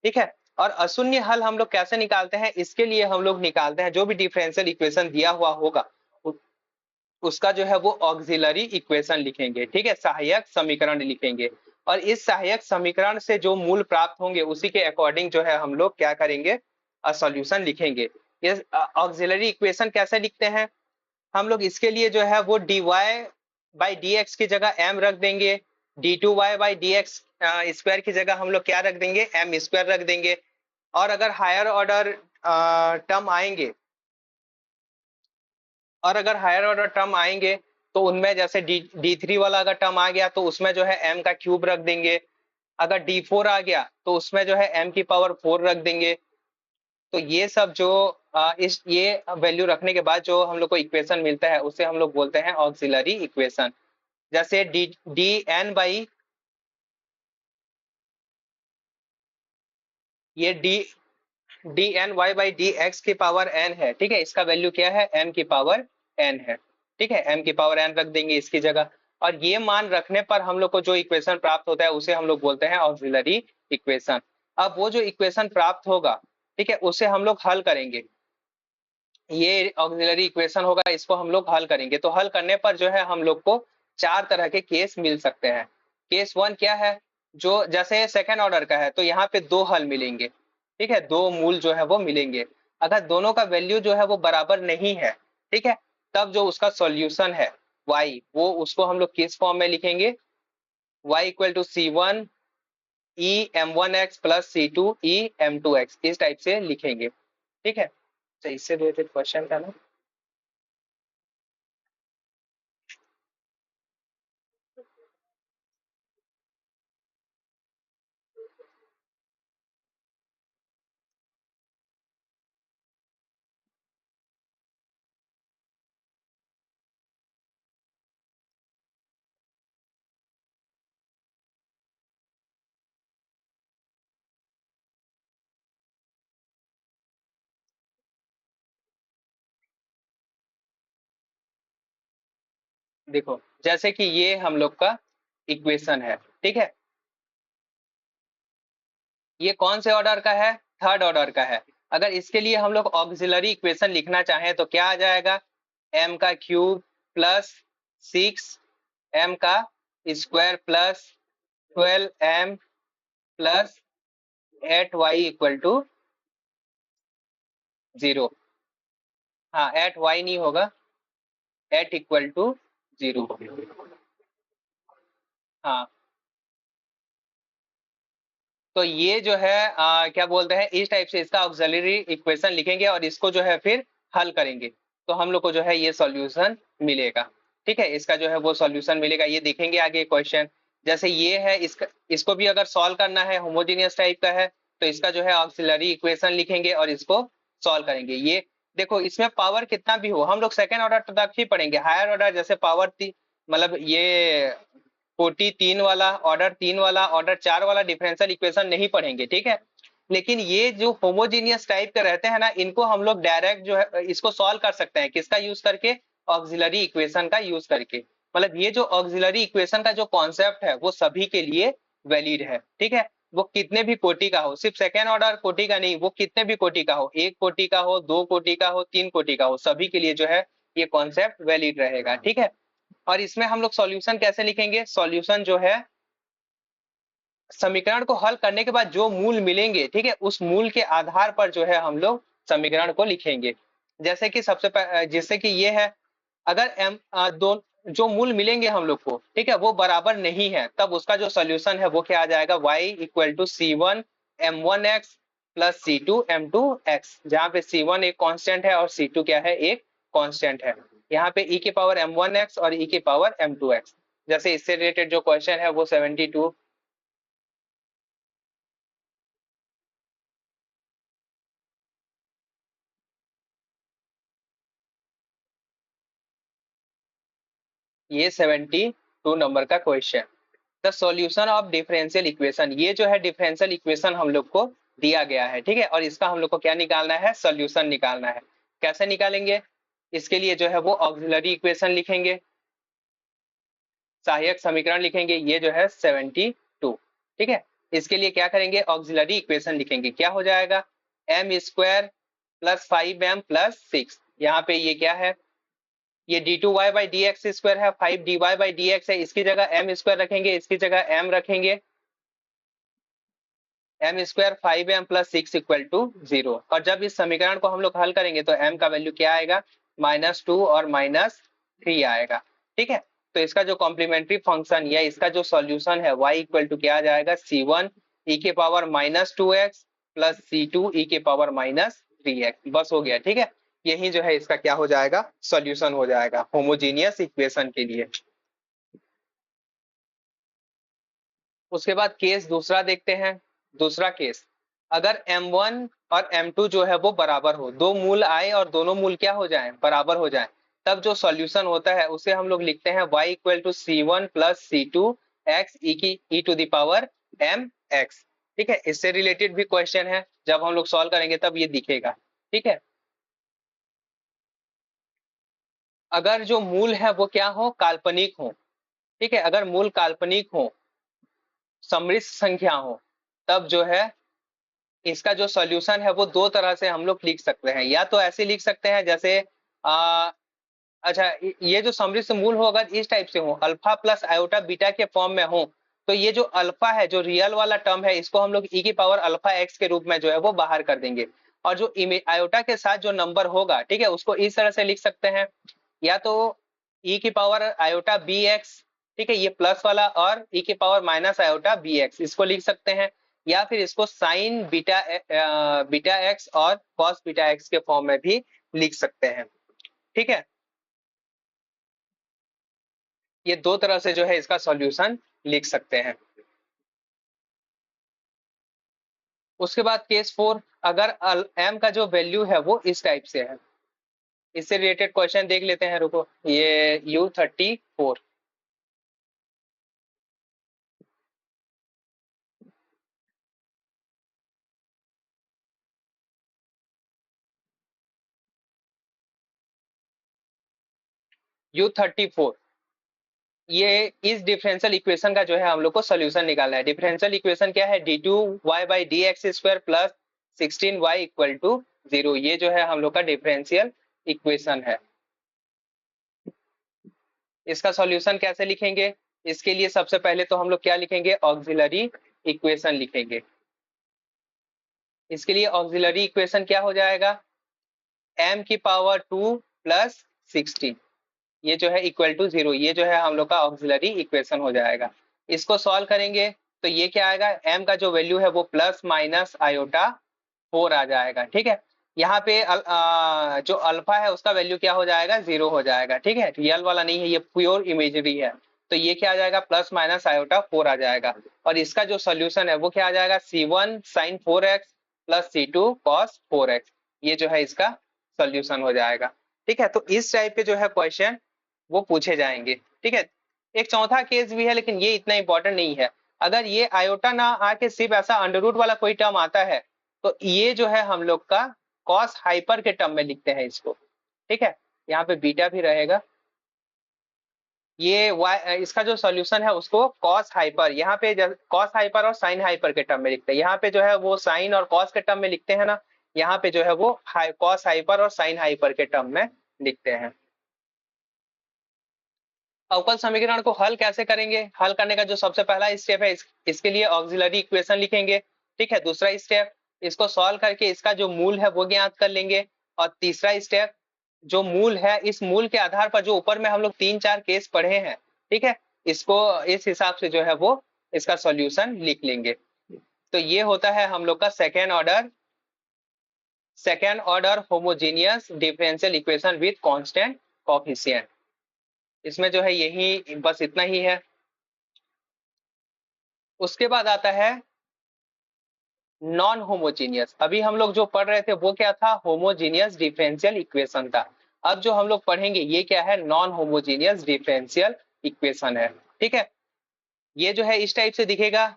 ठीक है, और अशून्य हल हम लोग कैसे निकालते हैं, इसके लिए हम लोग निकालते हैं जो भी डिफरेंशियल इक्वेशन दिया हुआ होगा उसका जो है वो ऑक्सिलरी इक्वेशन लिखेंगे। ठीक है, सहायक समीकरण लिखेंगे, और इस सहायक समीकरण से जो मूल प्राप्त होंगे उसी के अकॉर्डिंग जो है हम लोग क्या करेंगे, सॉल्यूशन लिखेंगे। ये ऑक्सिलरी इक्वेशन कैसे लिखते हैं हम लोग, इसके लिए जो है वो dy बाई डी एक्स की जगह m रख देंगे, d2y by D X square की जगह हम लोग क्या रख देंगे, m स्क्वायर रख देंगे। और अगर हायर ऑर्डर टर्म आएंगे, और अगर हायर ऑर्डर टर्म आएंगे तो उनमें जैसे डी3 वाला अगर टर्म आ गया तो उसमें जो है m का क्यूब रख देंगे। अगर d4 आ गया तो उसमें जो है m की पावर 4 रख देंगे। तो ये सब जो इस ये वैल्यू रखने के बाद जो हम लोग को इक्वेशन मिलता है उसे हम लोग बोलते हैं ऑक्सिलरी इक्वेशन। जैसे डी एन बाई ये D N Y by D X की पावर एन है, ठीक है, इसका वैल्यू क्या है, एम की पावर एन है, ठीक है, एम की पावर एन रख देंगे इसकी जगह। और ये मान रखने पर हम लोग को जो इक्वेशन प्राप्त होता है उसे हम लोग बोलते हैं ऑक्सिलरी इक्वेशन। अब वो जो इक्वेशन प्राप्त होगा, ठीक है, उसे हम लोग हल करेंगे। ये ऑक्सिलरी इक्वेशन होगा, इसको हम लोग हल करेंगे। तो हल करने पर जो है हम लोग को चार तरह के केस मिल सकते हैं। केस वन क्या है, जो जैसे सेकंड ऑर्डर का है तो यहाँ पे दो हल मिलेंगे, ठीक है, दो मूल जो है वो मिलेंगे। अगर दोनों का वैल्यू जो है वो बराबर नहीं है, ठीक है, तब जो उसका सॉल्यूशन है y, वो उसको हम लोग किस फॉर्म में लिखेंगे, y equal to c1 e m1x plus c2 e m2x, इस टाइप से लिखेंगे, ठीक है। तो इससे रिलेटेड क्वेश्चन था ना। देखो जैसे कि ये हम लोग का इक्वेशन है, ठीक है, ये कौन से ऑर्डर का है, थर्ड ऑर्डर का है। अगर इसके लिए हम लोग ऑक्सिलरी इक्वेशन लिखना चाहें तो क्या आ जाएगा, m का क्यूब प्लस 6m का square plus 12m plus 8y equal to 0। हाँ 8y नहीं होगा, 8 इक्वल टू 0। हाँ तो ये जो है क्या बोलते हैं, इस टाइप से इसका ऑक्सिलरी इक्वेशन लिखेंगे और इसको जो है फिर हल करेंगे तो हम लोग को जो है ये सॉल्यूशन मिलेगा, ठीक है, इसका जो है वो सॉल्यूशन मिलेगा। ये देखेंगे आगे क्वेश्चन, जैसे ये है, इसको भी अगर सॉल्व करना है, होमोजेनियस टाइप का है, तो इसका जो है ऑक्सिलरी इक्वेशन लिखेंगे और इसको सॉल्व करेंगे। ये देखो इसमें पावर कितना भी हो, हम लोग सेकेंड ऑर्डर तक ही पढ़ेंगे, हायर ऑर्डर जैसे पावर मतलब ये कोटि 3 वाला, ऑर्डर 3 वाला, ऑर्डर 4 वाला डिफरेंशियल इक्वेशन नहीं पढ़ेंगे, ठीक है। लेकिन ये जो होमोजेनियस टाइप के रहते हैं ना, इनको हम लोग डायरेक्ट जो है इसको सॉल्व कर सकते हैं, किसका यूज करके, ऑक्सिलरी इक्वेशन का यूज करके। मतलब ये जो ऑक्सिलरी इक्वेशन का जो कॉन्सेप्ट है वो सभी के लिए वैलिड है, ठीक है, वो कितने भी कोटि का हो, सिर्फ सेकेंड ऑर्डर कोटि का नहीं, वो कितने भी कोटि का हो, 1 कोटि का हो, 2 कोटि का हो, 3 कोटि का हो, सभी के लिए जो है ये कॉन्सेप्ट वैलिड रहेगा, ठीक है। और इसमें हम लोग सॉल्यूशन कैसे लिखेंगे, सॉल्यूशन जो है समीकरण को हल करने के बाद जो मूल मिलेंगे, ठीक है, उस मूल के आधार पर जो है हम लोग समीकरण को लिखेंगे। जैसे कि जिससे कि ये है, अगर m दो जो मूल मिलेंगे हम लोग को, ठीक है, वो बराबर नहीं है, तब उसका जो सोल्यूशन है वो क्या आ जाएगा, y equal to c1 m1x plus c2 m2x, जहाँ पे c1 एक कांस्टेंट है और c2 क्या है, एक कांस्टेंट है। यहाँ पे e के पावर m1x और e के पावर m2x। जैसे इससे रिलेटेड जो क्वेश्चन है वो 72, ये 72 नंबर का question, the solution of differential equation. ये जो है डिफरेंशियल इक्वेशन हम लोग को दिया गया है, ठीक है, और इसका हम लोग को क्या निकालना है, सॉल्यूशन निकालना है। कैसे निकालेंगे, इसके लिए जो है वो ऑक्सिलरी इक्वेशन लिखेंगे, सहायक समीकरण लिखेंगे, ये जो है 72, ठीक है। इसके लिए क्या करेंगे, ऑक्सिलरी इक्वेशन लिखेंगे, क्या हो जाएगा, M square plus 5m plus 6, यहाँ पे ये क्या है, ये d2y by D X square है, 5dy बाई डी एक्स है, इसकी जगह m स्क्वायर रखेंगे, इसकी जगह m रखेंगे, m square 5m plus 6 equal to 0। और जब इस समीकरण को हम लोग हल करेंगे तो m का वैल्यू क्या आएगा, -2 और -3 आएगा, ठीक है। तो इसका जो कॉम्प्लीमेंट्री फंक्शन या इसका जो सॉल्यूशन है y इक्वल टू क्या आ जाएगा, c1 e के power -2x plus c2 e के पावर -3x, बस हो गया, ठीक है। यही जो है इसका क्या हो जाएगा, सॉल्यूशन हो जाएगा होमोजेनियस इक्वेशन के लिए। उसके बाद केस दूसरा देखते हैं। दूसरा केस, अगर m1 और m2 जो है वो बराबर हो, दो मूल आए और दोनों मूल क्या हो जाएं, बराबर हो जाएं, तब जो सॉल्यूशन होता है उसे हम लोग लिखते हैं y equal to c1 plus c2 x e to the power mx। ठीक है, इससे रिलेटेड भी क्वेश्चन है, जब हम लोग सॉल्व करेंगे तब ये दिखेगा। ठीक है, अगर जो मूल है वो क्या हो, काल्पनिक हो। ठीक है, अगर मूल काल्पनिक हो, समृद्ध संख्या हो, तब जो है इसका जो सॉल्यूशन है वो दो तरह से हम लोग लिख सकते हैं। या तो ऐसे लिख सकते हैं जैसे अच्छा, ये जो समृद्ध मूल हो अगर इस टाइप से हो, अल्फा प्लस आयोटा बीटा के फॉर्म में हो, तो ये जो अल्फा है, जो रियल वाला टर्म है, इसको हम लोग ई की पावर अल्फा एक्स के रूप में जो है वो बाहर कर देंगे। और जो आयोटा के साथ जो नंबर होगा, ठीक है, उसको इस तरह से लिख सकते हैं, या तो ई की पावर आयोटा बी एक्स, ठीक है, ये प्लस वाला, और ई की power minus iota B X, इसको लिख सकते हैं। या फिर इसको साइन बीटा बीटा एक्स और कॉस बीटा एक्स के फॉर्म में भी लिख सकते हैं। ठीक है, ये दो तरह से जो है इसका सॉल्यूशन लिख सकते हैं। उसके बाद केस 4, अगर m का जो वैल्यू है वो इस टाइप से है, इससे रिलेटेड क्वेश्चन देख लेते हैं, रुको, ये U34। U34, ये इस डिफरेंशियल इक्वेशन का जो है हम लोग को सोल्यूशन निकालना है। डिफरेंशियल इक्वेशन क्या है, d2y by D X square plus 16y equal to 0, ये जो है हम लोग का डिफरेंशियल इक्वेशन है। इसका सॉल्यूशन कैसे लिखेंगे, इसके लिए सबसे पहले तो हम लोग क्या लिखेंगे, ऑक्सिलरी इक्वेशन लिखेंगे। इसके लिए ऑक्सिलरी इक्वेशन क्या हो जाएगा, m की पावर 2 प्लस 16, ये जो है इक्वल टू 0, ये जो है हम लोग का ऑक्सिलरी इक्वेशन हो जाएगा। इसको सॉल्व करेंगे तो ये क्या आएगा, m का जो वैल्यू है वो प्लस माइनस आयोटा 4 आ जाएगा। ठीक है, यहाँ पे जो अल्फा है उसका वैल्यू क्या हो जाएगा, 0 हो जाएगा। ठीक है, रियल वाला नहीं है, ये प्योर इमेजरी है, तो ये क्या आ जाएगा, प्लस माइनस आयोटा 4 आ जाएगा। और इसका जो सोल्यूशन है वो क्या आ जाएगा, c1 sin 4x plus c2 cos 4x, ये जो है इसका सोल्यूशन हो जाएगा। ठीक है, तो इस टाइप के जो है क्वेश्चन वो पूछे जाएंगे। ठीक है, एक चौथा केस भी है, लेकिन ये इतना इंपॉर्टेंट नहीं है। अगर ये आयोटा ना आके सिर्फ ऐसा अंडर रूट वाला कोई टर्म आता है, तो ये जो है हम लोग का कॉस हाइपर के टर्म में लिखते हैं इसको। ठीक है, यहाँ पे बीटा भी रहेगा, ये इसका जो सॉल्यूशन है उसको कॉस हाइपर, यहाँ पे कॉस हाइपर और साइन हाइपर के टर्म में लिखते हैं। यहाँ पे जो है वो साइन और कॉस के टर्म में लिखते हैं ना, यहाँ पे जो है वो कॉस हाइपर और साइन हाइपर के टर्म में लिखते हैं। अवकल समीकरण को हल कैसे करेंगे, हल करने का जो सबसे पहला स्टेप है, इसके लिए ऑक्सिलरी इक्वेशन लिखेंगे। ठीक है, दूसरा स्टेप, इसको सॉल्व करके इसका जो मूल है वो ज्ञात कर लेंगे। और तीसरा स्टेप, जो मूल है, इस मूल के आधार पर जो ऊपर में हम लोग 3-4 केस पढ़े हैं, ठीक है, इसको इस हिसाब से जो है वो इसका सॉल्यूशन लिख लेंगे। तो ये होता है हम लोग का second order homogeneous differential equation with constant coefficient. इसमें जो है यही बस इतना ही है। उसके बाद आता है नॉन होमोजीनियस। अभी हम लोग जो पढ़ रहे थे वो क्या था, होमोजीनियस डिफरेंशियल इक्वेशन था। अब जो हम लोग पढ़ेंगे ये क्या है, नॉन होमोजीनियस डिफरेंशियल इक्वेशन है। ठीक है, ये जो है इस टाइप से दिखेगा,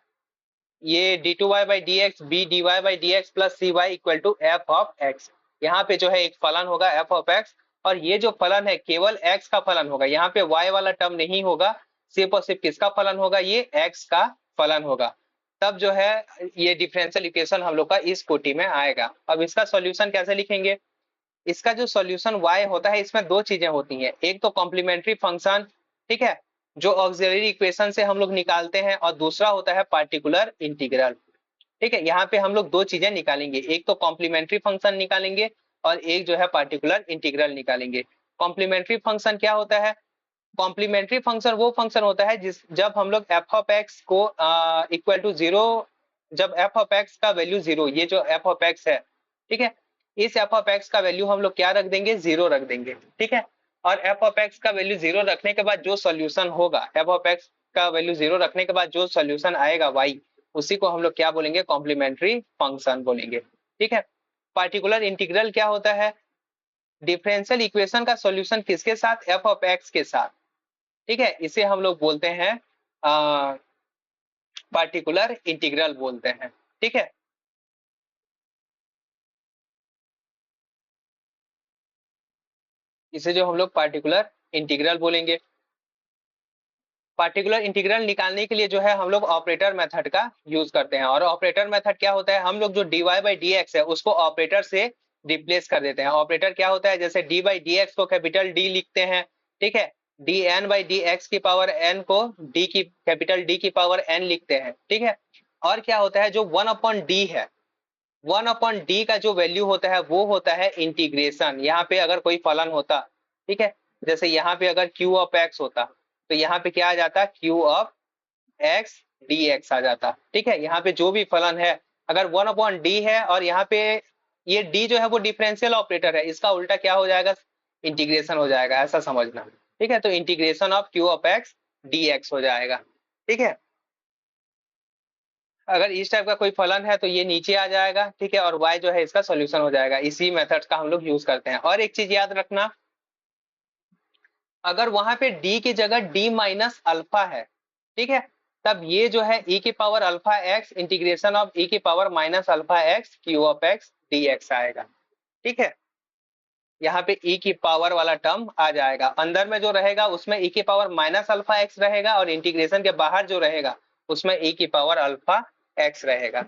ये d2y by D X B D Y by D X plus C Y equal to F of X. यहाँ पे जो है एक फलन होगा एफ ऑफ एक्स, और ये जो फलन है केवल x का फलन होगा, यहाँ पे y वाला टर्म नहीं होगा, सिर्फ और सिर्फ किसका फलन होगा, ये x का फलन होगा। तब जो है ये डिफरेंशियल इक्वेशन हम लोग का इस कोटि में आएगा। अब इसका सॉल्यूशन कैसे लिखेंगे, इसका जो सॉल्यूशन y होता है, इसमें दो चीजें होती हैं, एक तो कॉम्प्लीमेंट्री फंक्शन, ठीक है, जो ऑक्सिलरी इक्वेशन से हम लोग निकालते हैं, और दूसरा होता है पार्टिकुलर इंटीग्रल। ठीक है, यहाँ पे हम लोग दो चीजें निकालेंगे, एक तो कॉम्प्लीमेंट्री फंक्शन निकालेंगे और एक जो है पार्टिकुलर इंटीग्रल निकालेंगे। कॉम्प्लीमेंट्री फंक्शन क्या होता है, कॉम्प्लीमेंट्री फंक्शन वो फंक्शन होता है जिस जब हम लोग एफ ऑफ एक्स को इक्वल टू 0, जब एफ ऑफ एक्स का वैल्यू 0, ये जो एफ ऑफ एक्स है, ठीक है, इस एफ ऑफ एक्स का वैल्यू हम लोग क्या रख देंगे, 0 रख देंगे। ठीक है, और एफ ऑफ एक्स का वैल्यू 0 रखने के बाद जो सॉल्यूशन होगा, एफ ऑफ एक्स का वैल्यू 0 रखने के बाद जो सॉल्यूशन आएगा y, उसी को हम लोग क्या बोलेंगे, कॉम्प्लीमेंट्री फंक्शन बोलेंगे। ठीक है, पार्टिकुलर इंटीग्रल क्या होता है? डिफरेंशियल इक्वेशन का सॉल्यूशन किसके साथ? एफ ऑफ एक्स के साथ, ठीक है। इसे हम लोग बोलते हैं पार्टिकुलर इंटीग्रल बोलते हैं, ठीक है। इसे जो हम लोग पार्टिकुलर इंटीग्रल बोलेंगे। पार्टिकुलर इंटीग्रल निकालने के लिए जो है हम लोग ऑपरेटर मेथड का यूज करते हैं। और ऑपरेटर मेथड क्या होता है? हम लोग जो dy बाई डी एक्स है उसको ऑपरेटर से रिप्लेस कर देते हैं। ऑपरेटर क्या होता है? जैसे डी बाई डी एक्स को कैपिटल डी लिखते हैं, ठीक है। D N by D X की पावर एन को डी की कैपिटल डी की पावर एन लिखते हैं, ठीक है। और क्या होता है? जो 1 डी है, 1 डी का जो वैल्यू होता है वो होता है इंटीग्रेशन। यहाँ पे अगर कोई फलन होता, ठीक है, जैसे यहाँ पे अगर क्यू ऑफ एक्स होता तो यहाँ पे क्या आ जाता? Q of x d x आ जाता, ठीक है। यहाँ पे जो भी फलन है, अगर 1 डी है और यहाँ पे ये डी जो है वो डिफरेंशियल ऑपरेटर है, इसका उल्टा क्या हो जाएगा? इंटीग्रेशन हो जाएगा, ऐसा समझना, ठीक है। तो integration of Q of x d x हो जाएगा, ठीक है। अगर इस टाइप का कोई फलन है तो ये नीचे आ जाएगा, ठीक है, और y जो है इसका सॉल्यूशन हो जाएगा। इसी मेथड का हम लोग यूज करते हैं। और एक चीज याद रखना, अगर वहां पे d की जगह d माइनस अल्फा है, ठीक है, तब ये जो है e की power alpha x integration of e की power minus alpha x Q of x d x आएगा, ठीक है। यहाँ पे e की पावर वाला टर्म आ जाएगा, अंदर में जो रहेगा उसमें e की पावर माइनस अल्फा एक्स रहेगा और इंटीग्रेशन के बाहर जो रहेगा उसमें e की पावर अल्फा एक्स रहेगा,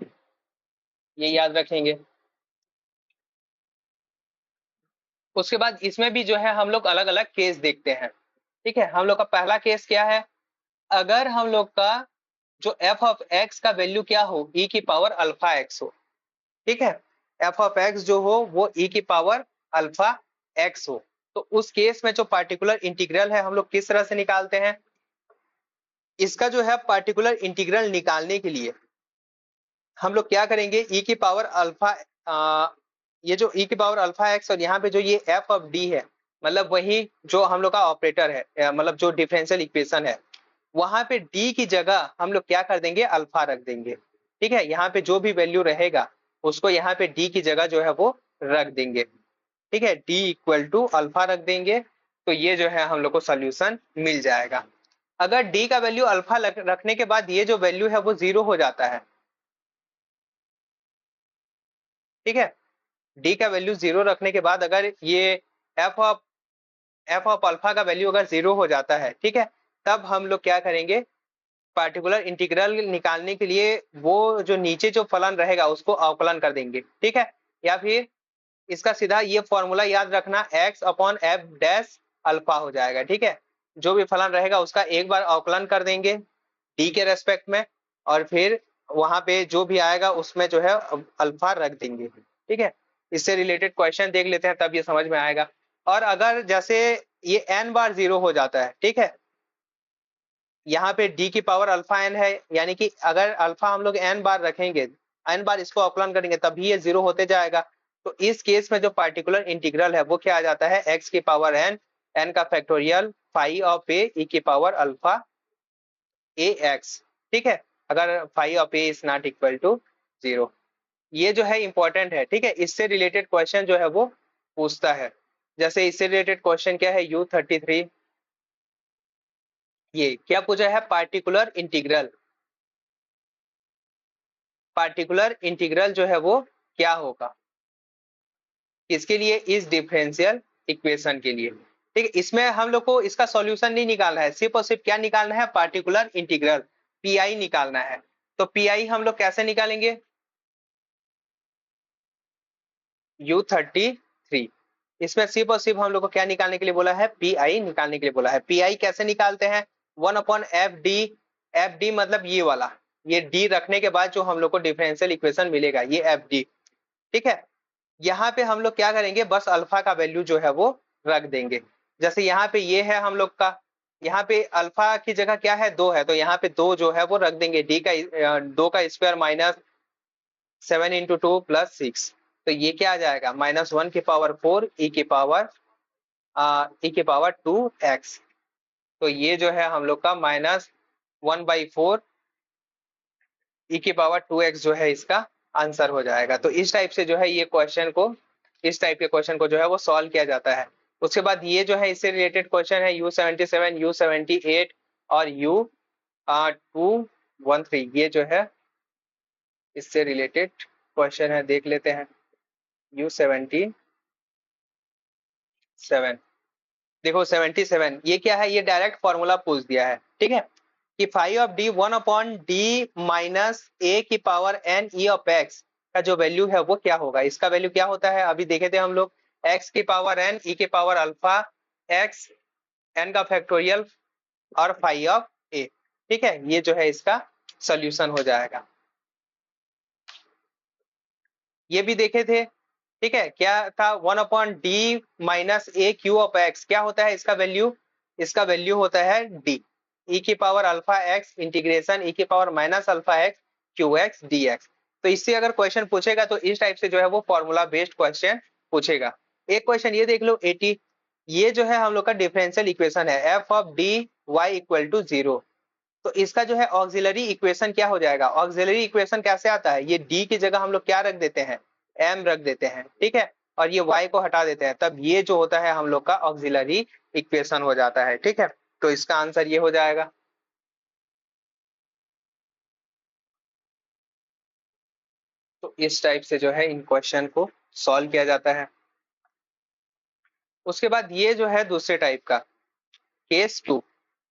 ये याद रखेंगे। उसके बाद इसमें भी जो है हम लोग अलग अलग केस देखते हैं, ठीक है। हम लोग का पहला केस क्या है? अगर हम लोग का जो f ऑफ x का वैल्यू क्या हो? e की पावर अल्फा x हो, ठीक है। f ऑफ x जो हो वो e की पावर अल्फा x हो, तो उस केस में जो पार्टिकुलर इंटीग्रल है हम लोग किस तरह से निकालते हैं? इसका जो है पार्टिकुलर इंटीग्रल निकालने के लिए हम लोग क्या करेंगे? e की पावर अल्फा, ये जो e की पावर अल्फा एक्स और यहाँ पे जो ये f ऑफ d है, मतलब वही जो हम लोग का ऑपरेटर है, मतलब जो डिफरेंशियल इक्वेशन है, वहां पे d की जगह हम लोग क्या कर देंगे? अल्फा रख देंगे, ठीक है। यहाँ पे जो भी वैल्यू रहेगा उसको यहाँ पे d की जगह जो है वो रख देंगे, ठीक है। d इक्वल टू अल्फा रख देंगे, तो ये जो है हम लोग को सोल्यूशन मिल जाएगा। अगर d का वैल्यू अल्फा रखने के बाद ये जो वैल्यू है वो 0 हो जाता है, ठीक है। डी का वैल्यू 0 रखने के बाद अगर ये एफ ऑफ अल्फा का वैल्यू अगर 0 हो जाता है, ठीक है, तब हम लोग क्या करेंगे? पार्टिकुलर इंटीग्रल निकालने के लिए वो जो नीचे जो फलन रहेगा उसको अवकलन कर देंगे, ठीक है। या फिर इसका सीधा ये फॉर्मूला याद रखना, x upon F dash alpha हो जाएगा, ठीक है। जो भी फलन रहेगा उसका एक बार अवकलन कर देंगे डी के रेस्पेक्ट में, और फिर वहां पे जो भी आएगा उसमें जो है अल्फा रख देंगे, ठीक है। इससे रिलेटेड क्वेश्चन देख लेते हैं तब ये समझ में आएगा। और अगर जैसे ये n बार 0 हो जाता है, ठीक है, यहाँ पे d की पावर अल्फा n है, यानी कि अगर अल्फा हम लोग n बार रखेंगे, n बार इसको अवकलन करेंगे तभी ये 0 होते जाएगा। तो इस केस में जो पार्टिकुलर इंटीग्रल है वो क्या आ जाता है? x की पावर n का factorial phi of a e की पावर अल्फा a x, ठीक है। अगर phi of a is not equal to 0, ये जो है इंपॉर्टेंट है, ठीक है। इससे रिलेटेड क्वेश्चन जो है वो पूछता है। जैसे इससे रिलेटेड क्वेश्चन क्या है? U33, ये क्या पूछा है? Particular integral. पार्टिकुलर इंटीग्रल जो है वो क्या होगा? किसके लिए? इस डिफरेंशियल इक्वेशन के लिए, ठीक है। इसमें हम लोग को इसका सॉल्यूशन नहीं निकालना है, सिर्फ और सिर्फ क्या निकालना है? पार्टिकुलर इंटीग्रल, पीआई निकालना है। तो पीआई हम लोग कैसे निकालेंगे? U33, इसमें सिर्फ और सिर्फ हम लोग को क्या निकालने के लिए बोला है? पीआई निकालने के लिए बोला है। पीआई कैसे निकालते हैं? 1/FD, FD मतलब ये वाला, ये D रखने के बाद जो हम लोग को डिफरेंशियल इक्वेशन मिलेगा ये FD, ठीक है। यहाँ पे हम लोग क्या करेंगे? बस अल्फा का वैल्यू जो है वो रख देंगे। जैसे यहाँ पे ये है हम लोग का, यहाँ पे अल्फा की जगह क्या है? 2 है, तो यहाँ पे 2 जो है वो रख देंगे। D का 2 का स्क्वायर माइनस 7 इंटू 2 प्लस 6, तो ये क्या आ जाएगा? -1 की पावर 4 e की पावर 2x, तो ये जो है हम लोग का -1/4 e की पावर 2x जो है इसका आंसर हो जाएगा। तो इस टाइप से जो है ये क्वेश्चन को, इस टाइप के क्वेश्चन को जो है वो सॉल्व किया जाता है। उसके बाद ये जो है इससे रिलेटेड क्वेश्चन है U77, U78 और U213, ये जो है इससे रिलेटेड क्वेश्चन है, देख लेते हैं। U77, देखो 77 ये क्या है, ये डायरेक्ट फॉर्मूला पूछ दिया है, ठीक है, कि 5 1 अपॉन डी माइनस ए की power N E of X का जो वैल्यू है वो क्या होगा। इसका वैल्यू क्या होता है, अभी देखे थे हम लोग, एक्स की पावर एन ई की पावर अल्फा एक्स एन का फैक्टोरियल और 5 ठीक है, ये जो है इसका सोल्यूशन हो जाएगा। ये भी देखे थे, ठीक है, क्या था, 1 upon D minus A Q of x, क्या होता है इसका वैल्यू, इसका वैल्यू होता है डी ई की power alpha x integration e की power minus alpha x q x d x. तो इससे अगर क्वेश्चन पूछेगा तो इस टाइप से जो है वो फॉर्मूला बेस्ड क्वेश्चन पूछेगा। एक क्वेश्चन ये देख लो 80, ये जो है हम लोग का डिफरेंशियल इक्वेशन है, F of D Y equal to 0। तो इसका जो है ऑक्सिलरी इक्वेशन क्या हो जाएगा, ऑक्सिलरी इक्वेशन कैसे आता है, ये डी की जगह हम लोग क्या रख देते हैं, एम रख देते हैं, ठीक है, और ये y को हटा देते हैं, तब ये जो होता है हम लोग का ऑक्सिलरी इक्वेशन हो जाता है, ठीक है। तो इसका आंसर ये हो जाएगा। तो इस टाइप से जो है इन क्वेश्चन को सॉल्व किया जाता है। उसके बाद ये जो है दूसरे टाइप का केस 2,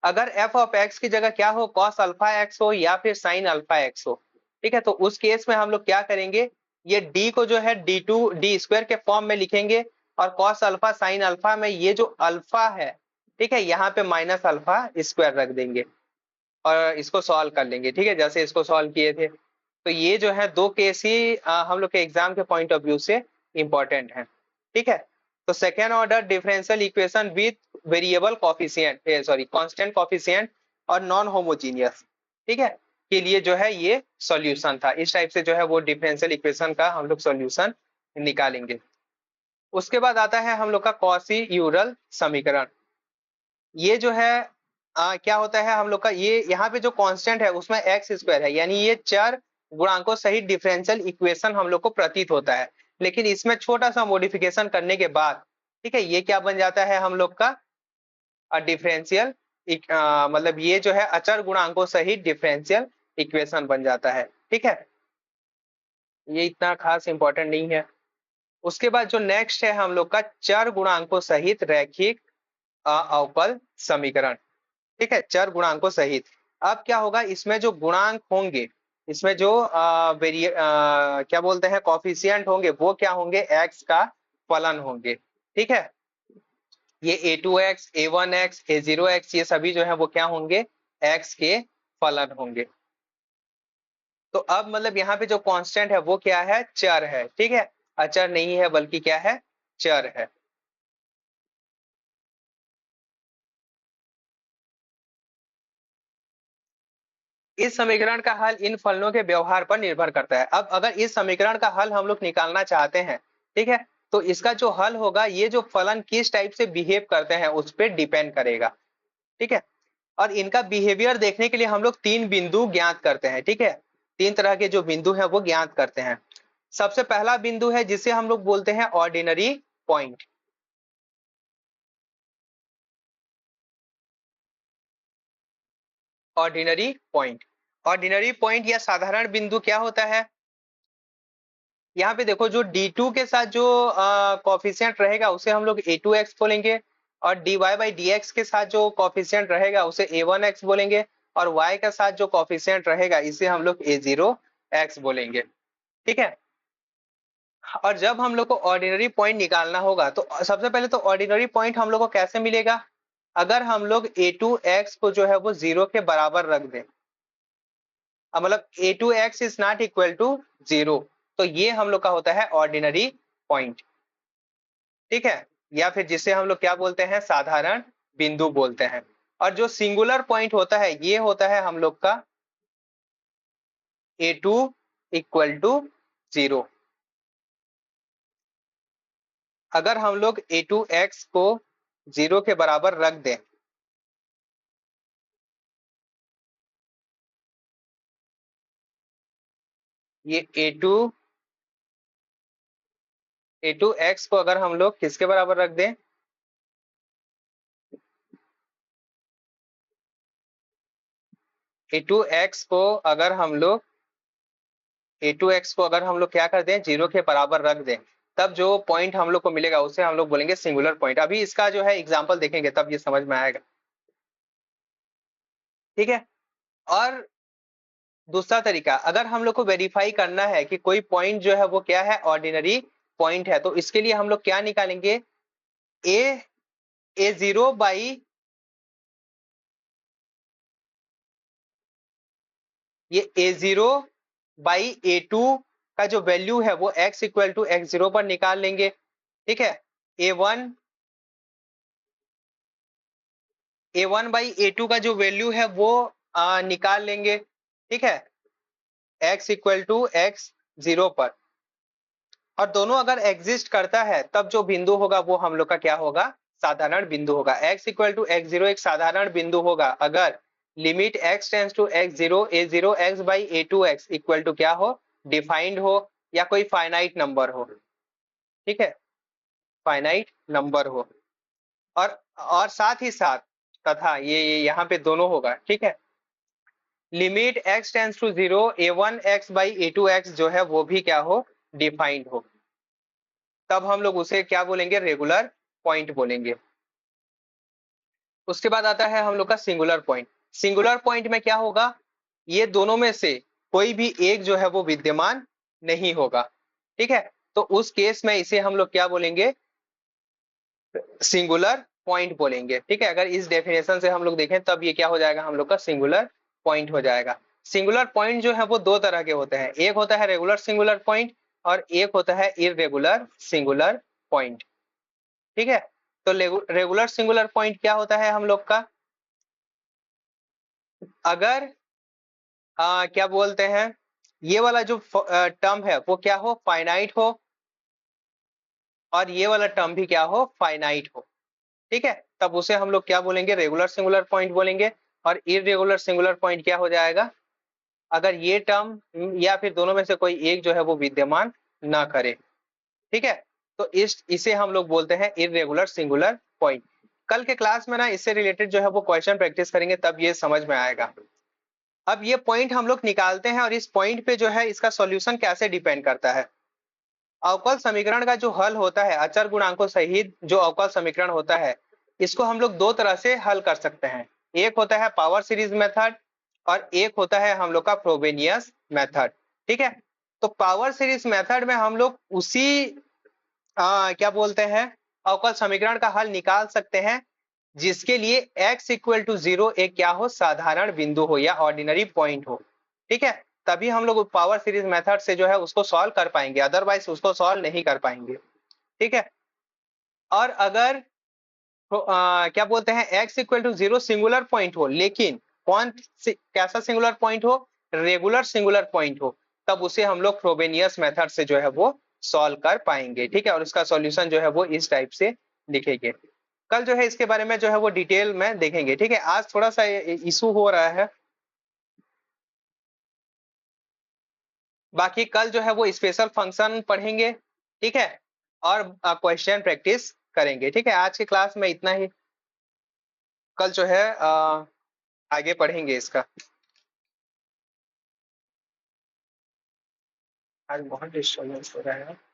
अगर f ऑफ x की जगह क्या हो, cos अल्फा एक्स हो या फिर sin अल्फा एक्स हो, ठीक है, तो उस केस में हम लोग क्या करेंगे, ये d को जो है d2 डी स्क्वायर के फॉर्म में लिखेंगे और cos अल्फा sin अल्फा में ये जो अल्फा है, ठीक है, यहाँ पे माइनस अल्फा स्क्वायर रख देंगे और इसको सॉल्व कर लेंगे, ठीक है, जैसे इसको सॉल्व किए थे। तो ये जो है दो केस ही हम लोग के एग्जाम के पॉइंट ऑफ व्यू से इंपॉर्टेंट है, ठीक है। तो second order differential equation with variable coefficient, sorry constant coefficient और नॉन होमोजीनियस, ठीक है, के लिए जो है ये सॉल्यूशन था। इस टाइप से जो है वो डिफरेंशियल इक्वेशन का हम लोग सॉल्यूशन निकालेंगे। उसके बाद आता है हम लोग का कॉशी यूरल समीकरण। ये जो है क्या होता है हम लोग का, ये यहाँ पे जो कांस्टेंट है उसमें एक्स स्क्वायर है, यानी ये चार गुणांकों सहित डिफरेंशियल इक्वेशन हम लोग को प्रतीत होता है, लेकिन इसमें छोटा सा मॉडिफिकेशन करने के बाद, ठीक है, ये क्या बन जाता है हम लोग का डिफरेंशियल, मतलब ये जो है अचर गुणांकों सहित डिफरेंशियल इक्वेशन बन जाता है, ठीक है, ये इतना खास इंपॉर्टेंट नहीं है। उसके बाद जो नेक्स्ट है हम लोग का चर गुणांकों सहित रैखिक अवकल समीकरण, ठीक है, चर गुणांकों सहित। अब क्या होगा, इसमें जो गुणांक होंगे, इसमें जो क्या बोलते हैं कॉफिशिएंट होंगे, वो क्या होंगे, एक्स का फलन होंगे, ठीक है, ये a2x a1x a0x ये सभी जो है वो क्या होंगे, एक्स के फलन होंगे। तो अब मतलब यहाँ पे जो कांस्टेंट है वो क्या है, चर है, ठीक है, अचर नहीं है बल्कि क्या है, चर है। इस समीकरण का हल इन फलनों के व्यवहार पर निर्भर करता है। अब अगर इस समीकरण का हल हम लोग निकालना चाहते हैं, ठीक है, तो इसका जो हल होगा, ये जो फलन किस टाइप से बिहेव करते हैं उस पर डिपेंड करेगा, ठीक है। और इनका बिहेवियर देखने के लिए हम लोग तीन बिंदु ज्ञात करते हैं, ठीक है, तीन तरह के जो बिंदु हैं वो ज्ञात करते हैं। सबसे पहला बिंदु है जिसे हम लोग बोलते हैं ordinary point, ordinary point, ordinary point या साधारण बिंदु क्या होता है, यहाँ पे देखो जो d2 के साथ जो कॉफिशिएंट रहेगा उसे हम लोग a2x बोलेंगे, और dy बाई dx के साथ जो कॉफिशिएंट रहेगा उसे a1x बोलेंगे, और y के साथ जो कॉफिशिएंट रहेगा इसे हम लोग a0x बोलेंगे, ठीक है। और जब हम लोग को ऑर्डिनरी पॉइंट निकालना होगा तो सबसे पहले तो ऑर्डिनरी पॉइंट हम लोग को कैसे मिलेगा, अगर हम लोग a2x को जो है वो 0 के बराबर रख दें, मतलब a2x is not equal to 0, तो ये हम लोग का होता है ऑर्डिनरी पॉइंट, ठीक है, या फिर जिसे हम लोग क्या बोलते हैं, साधारण बिंदु बोलते हैं। और जो सिंगुलर पॉइंट होता है ये होता है हम लोग का a2 इक्वल टू 0। अगर हम लोग a2x को 0 के बराबर रख दें, ये a2 x को अगर हम लोग किसके बराबर रख दें, a2 x को अगर हम लोग क्या कर दें, 0 के बराबर रख दें, तब जो पॉइंट हम लोग को मिलेगा उसे हम लोग बोलेंगे सिंगुलर पॉइंट। अभी इसका जो है एग्जांपल देखेंगे तब ये समझ में आएगा, ठीक है। और दूसरा तरीका, अगर हम लोग को वेरीफाई करना है कि कोई पॉइंट जो है वो क्या है, ऑर्डिनरी पॉइंट है, तो इसके लिए हम लोग क्या निकालेंगे, a0 बाई ये a0 बाई a2 का जो वैल्यू है वो x इक्वल टू x0 पर निकाल लेंगे, ठीक है। a1 बाई a2 का जो वैल्यू है वो निकाल लेंगे, ठीक है, x इक्वल टू x0 पर। और दोनों अगर एग्जिस्ट करता है तब जो बिंदु होगा वो हम लोग का क्या होगा, साधारण बिंदु होगा। x इक्वल टू x0 एक साधारण बिंदु होगा अगर limit x tends to x0 a0 x by a2 x equal to क्या हो, डिफाइंड हो, या कोई फाइनाइट नंबर हो, ठीक है, फाइनाइट नंबर हो। और साथ ही साथ तथा ये यहाँ पे दोनों होगा, ठीक है। Limit x tends to 0 a1 x by a2 x जो है वो भी क्या हो, डिफाइंड हो, तब हम लोग उसे क्या बोलेंगे, रेगुलर पॉइंट बोलेंगे। उसके बाद आता है हम लोग का सिंगुलर पॉइंट। सिंगुलर पॉइंट में क्या होगा, ये दोनों में से कोई भी एक जो है वो विद्यमान नहीं होगा, ठीक है। तो उस केस में इसे हम लोग क्या बोलेंगे, सिंगुलर पॉइंट बोलेंगे, ठीक है। अगर इस डेफिनेशन से हम लोग देखें तब ये क्या हो जाएगा, हम लोग का सिंगुलर पॉइंट हो जाएगा। सिंगुलर पॉइंट जो है वो दो तरह के होते हैं, एक होता है रेगुलर सिंगुलर पॉइंट और एक होता है इररेगुलर सिंगुलर पॉइंट, ठीक है। तो रेगुलर सिंगुलर पॉइंट क्या होता है हम लोग का, अगर क्या बोलते हैं, ये वाला जो टर्म है वो क्या हो, फाइनाइट हो, और ये वाला टर्म भी क्या हो, फाइनाइट हो, ठीक है, तब उसे हम लोग क्या बोलेंगे, रेगुलर सिंगुलर पॉइंट बोलेंगे। और इररेगुलर सिंगुलर पॉइंट क्या हो जाएगा, अगर ये टर्म या फिर दोनों में से कोई एक जो है वो विद्यमान ना करे, ठीक है। तो इसे हम लोग बोलते हैं इररेगुलर सिंगुलर पॉइंट। कल के क्लास में ना इससे रिलेटेड जो है वो क्वेश्चन प्रैक्टिस करेंगे तब ये समझ में आएगा। अब ये पॉइंट हम लोग निकालते हैं और इस पॉइंट पे जो है इसका सॉल्यूशन कैसे डिपेंड करता है। अवकल समीकरण का जो हल होता है, अचर गुणांकों सहित जो अवकल समीकरण होता है, इसको हम लोग दो तरह से हल कर सकते हैं। एक होता है पावर सीरीज मेथड और एक होता है हम लोग का फ्रोबेनियस मेथड, ठीक है। तो पावर सीरीज मेथड में हम लोग उसी क्या बोलते हैं, अवकल समीकरण का हल निकाल सकते हैं जिसके लिए x इक्वल टू 0 एक क्या हो, साधारण बिंदु हो या ऑर्डिनरी पॉइंट हो, ठीक है। तभी हम लोग पावर सीरीज मेथड से जो है उसको सॉल्व कर पाएंगे, अदरवाइज उसको सॉल्व नहीं कर पाएंगे, ठीक है। और अगर क्या बोलते हैं x equal to 0 singular point हो, लेकिन कौन कैसा सिंगुलर पॉइंट हो, रेगुलर सिंगुलर पॉइंट हो, तब उसे हम लोग फ्रोबेनियस मेथड से जो है वो सॉल्व कर पाएंगे, ठीक है। और उसका सॉल्यूशन जो है वो इस टाइप से लिखेंगे। कल जो है इसके बारे में जो है वो डिटेल में देखेंगे, ठीक है। आज थोड़ा सा इशू हो रहा है, बाकी कल जो है वो स्पेशल फंक्शन पढ़ेंगे, ठीक है, और क्वेश्चन प्रैक्टिस करेंगे, ठीक है। आज के क्लास में इतना ही, कल जो है आगे पढ़ेंगे इसका। आज बहुत डिस्टर्बेंस हो रहा है।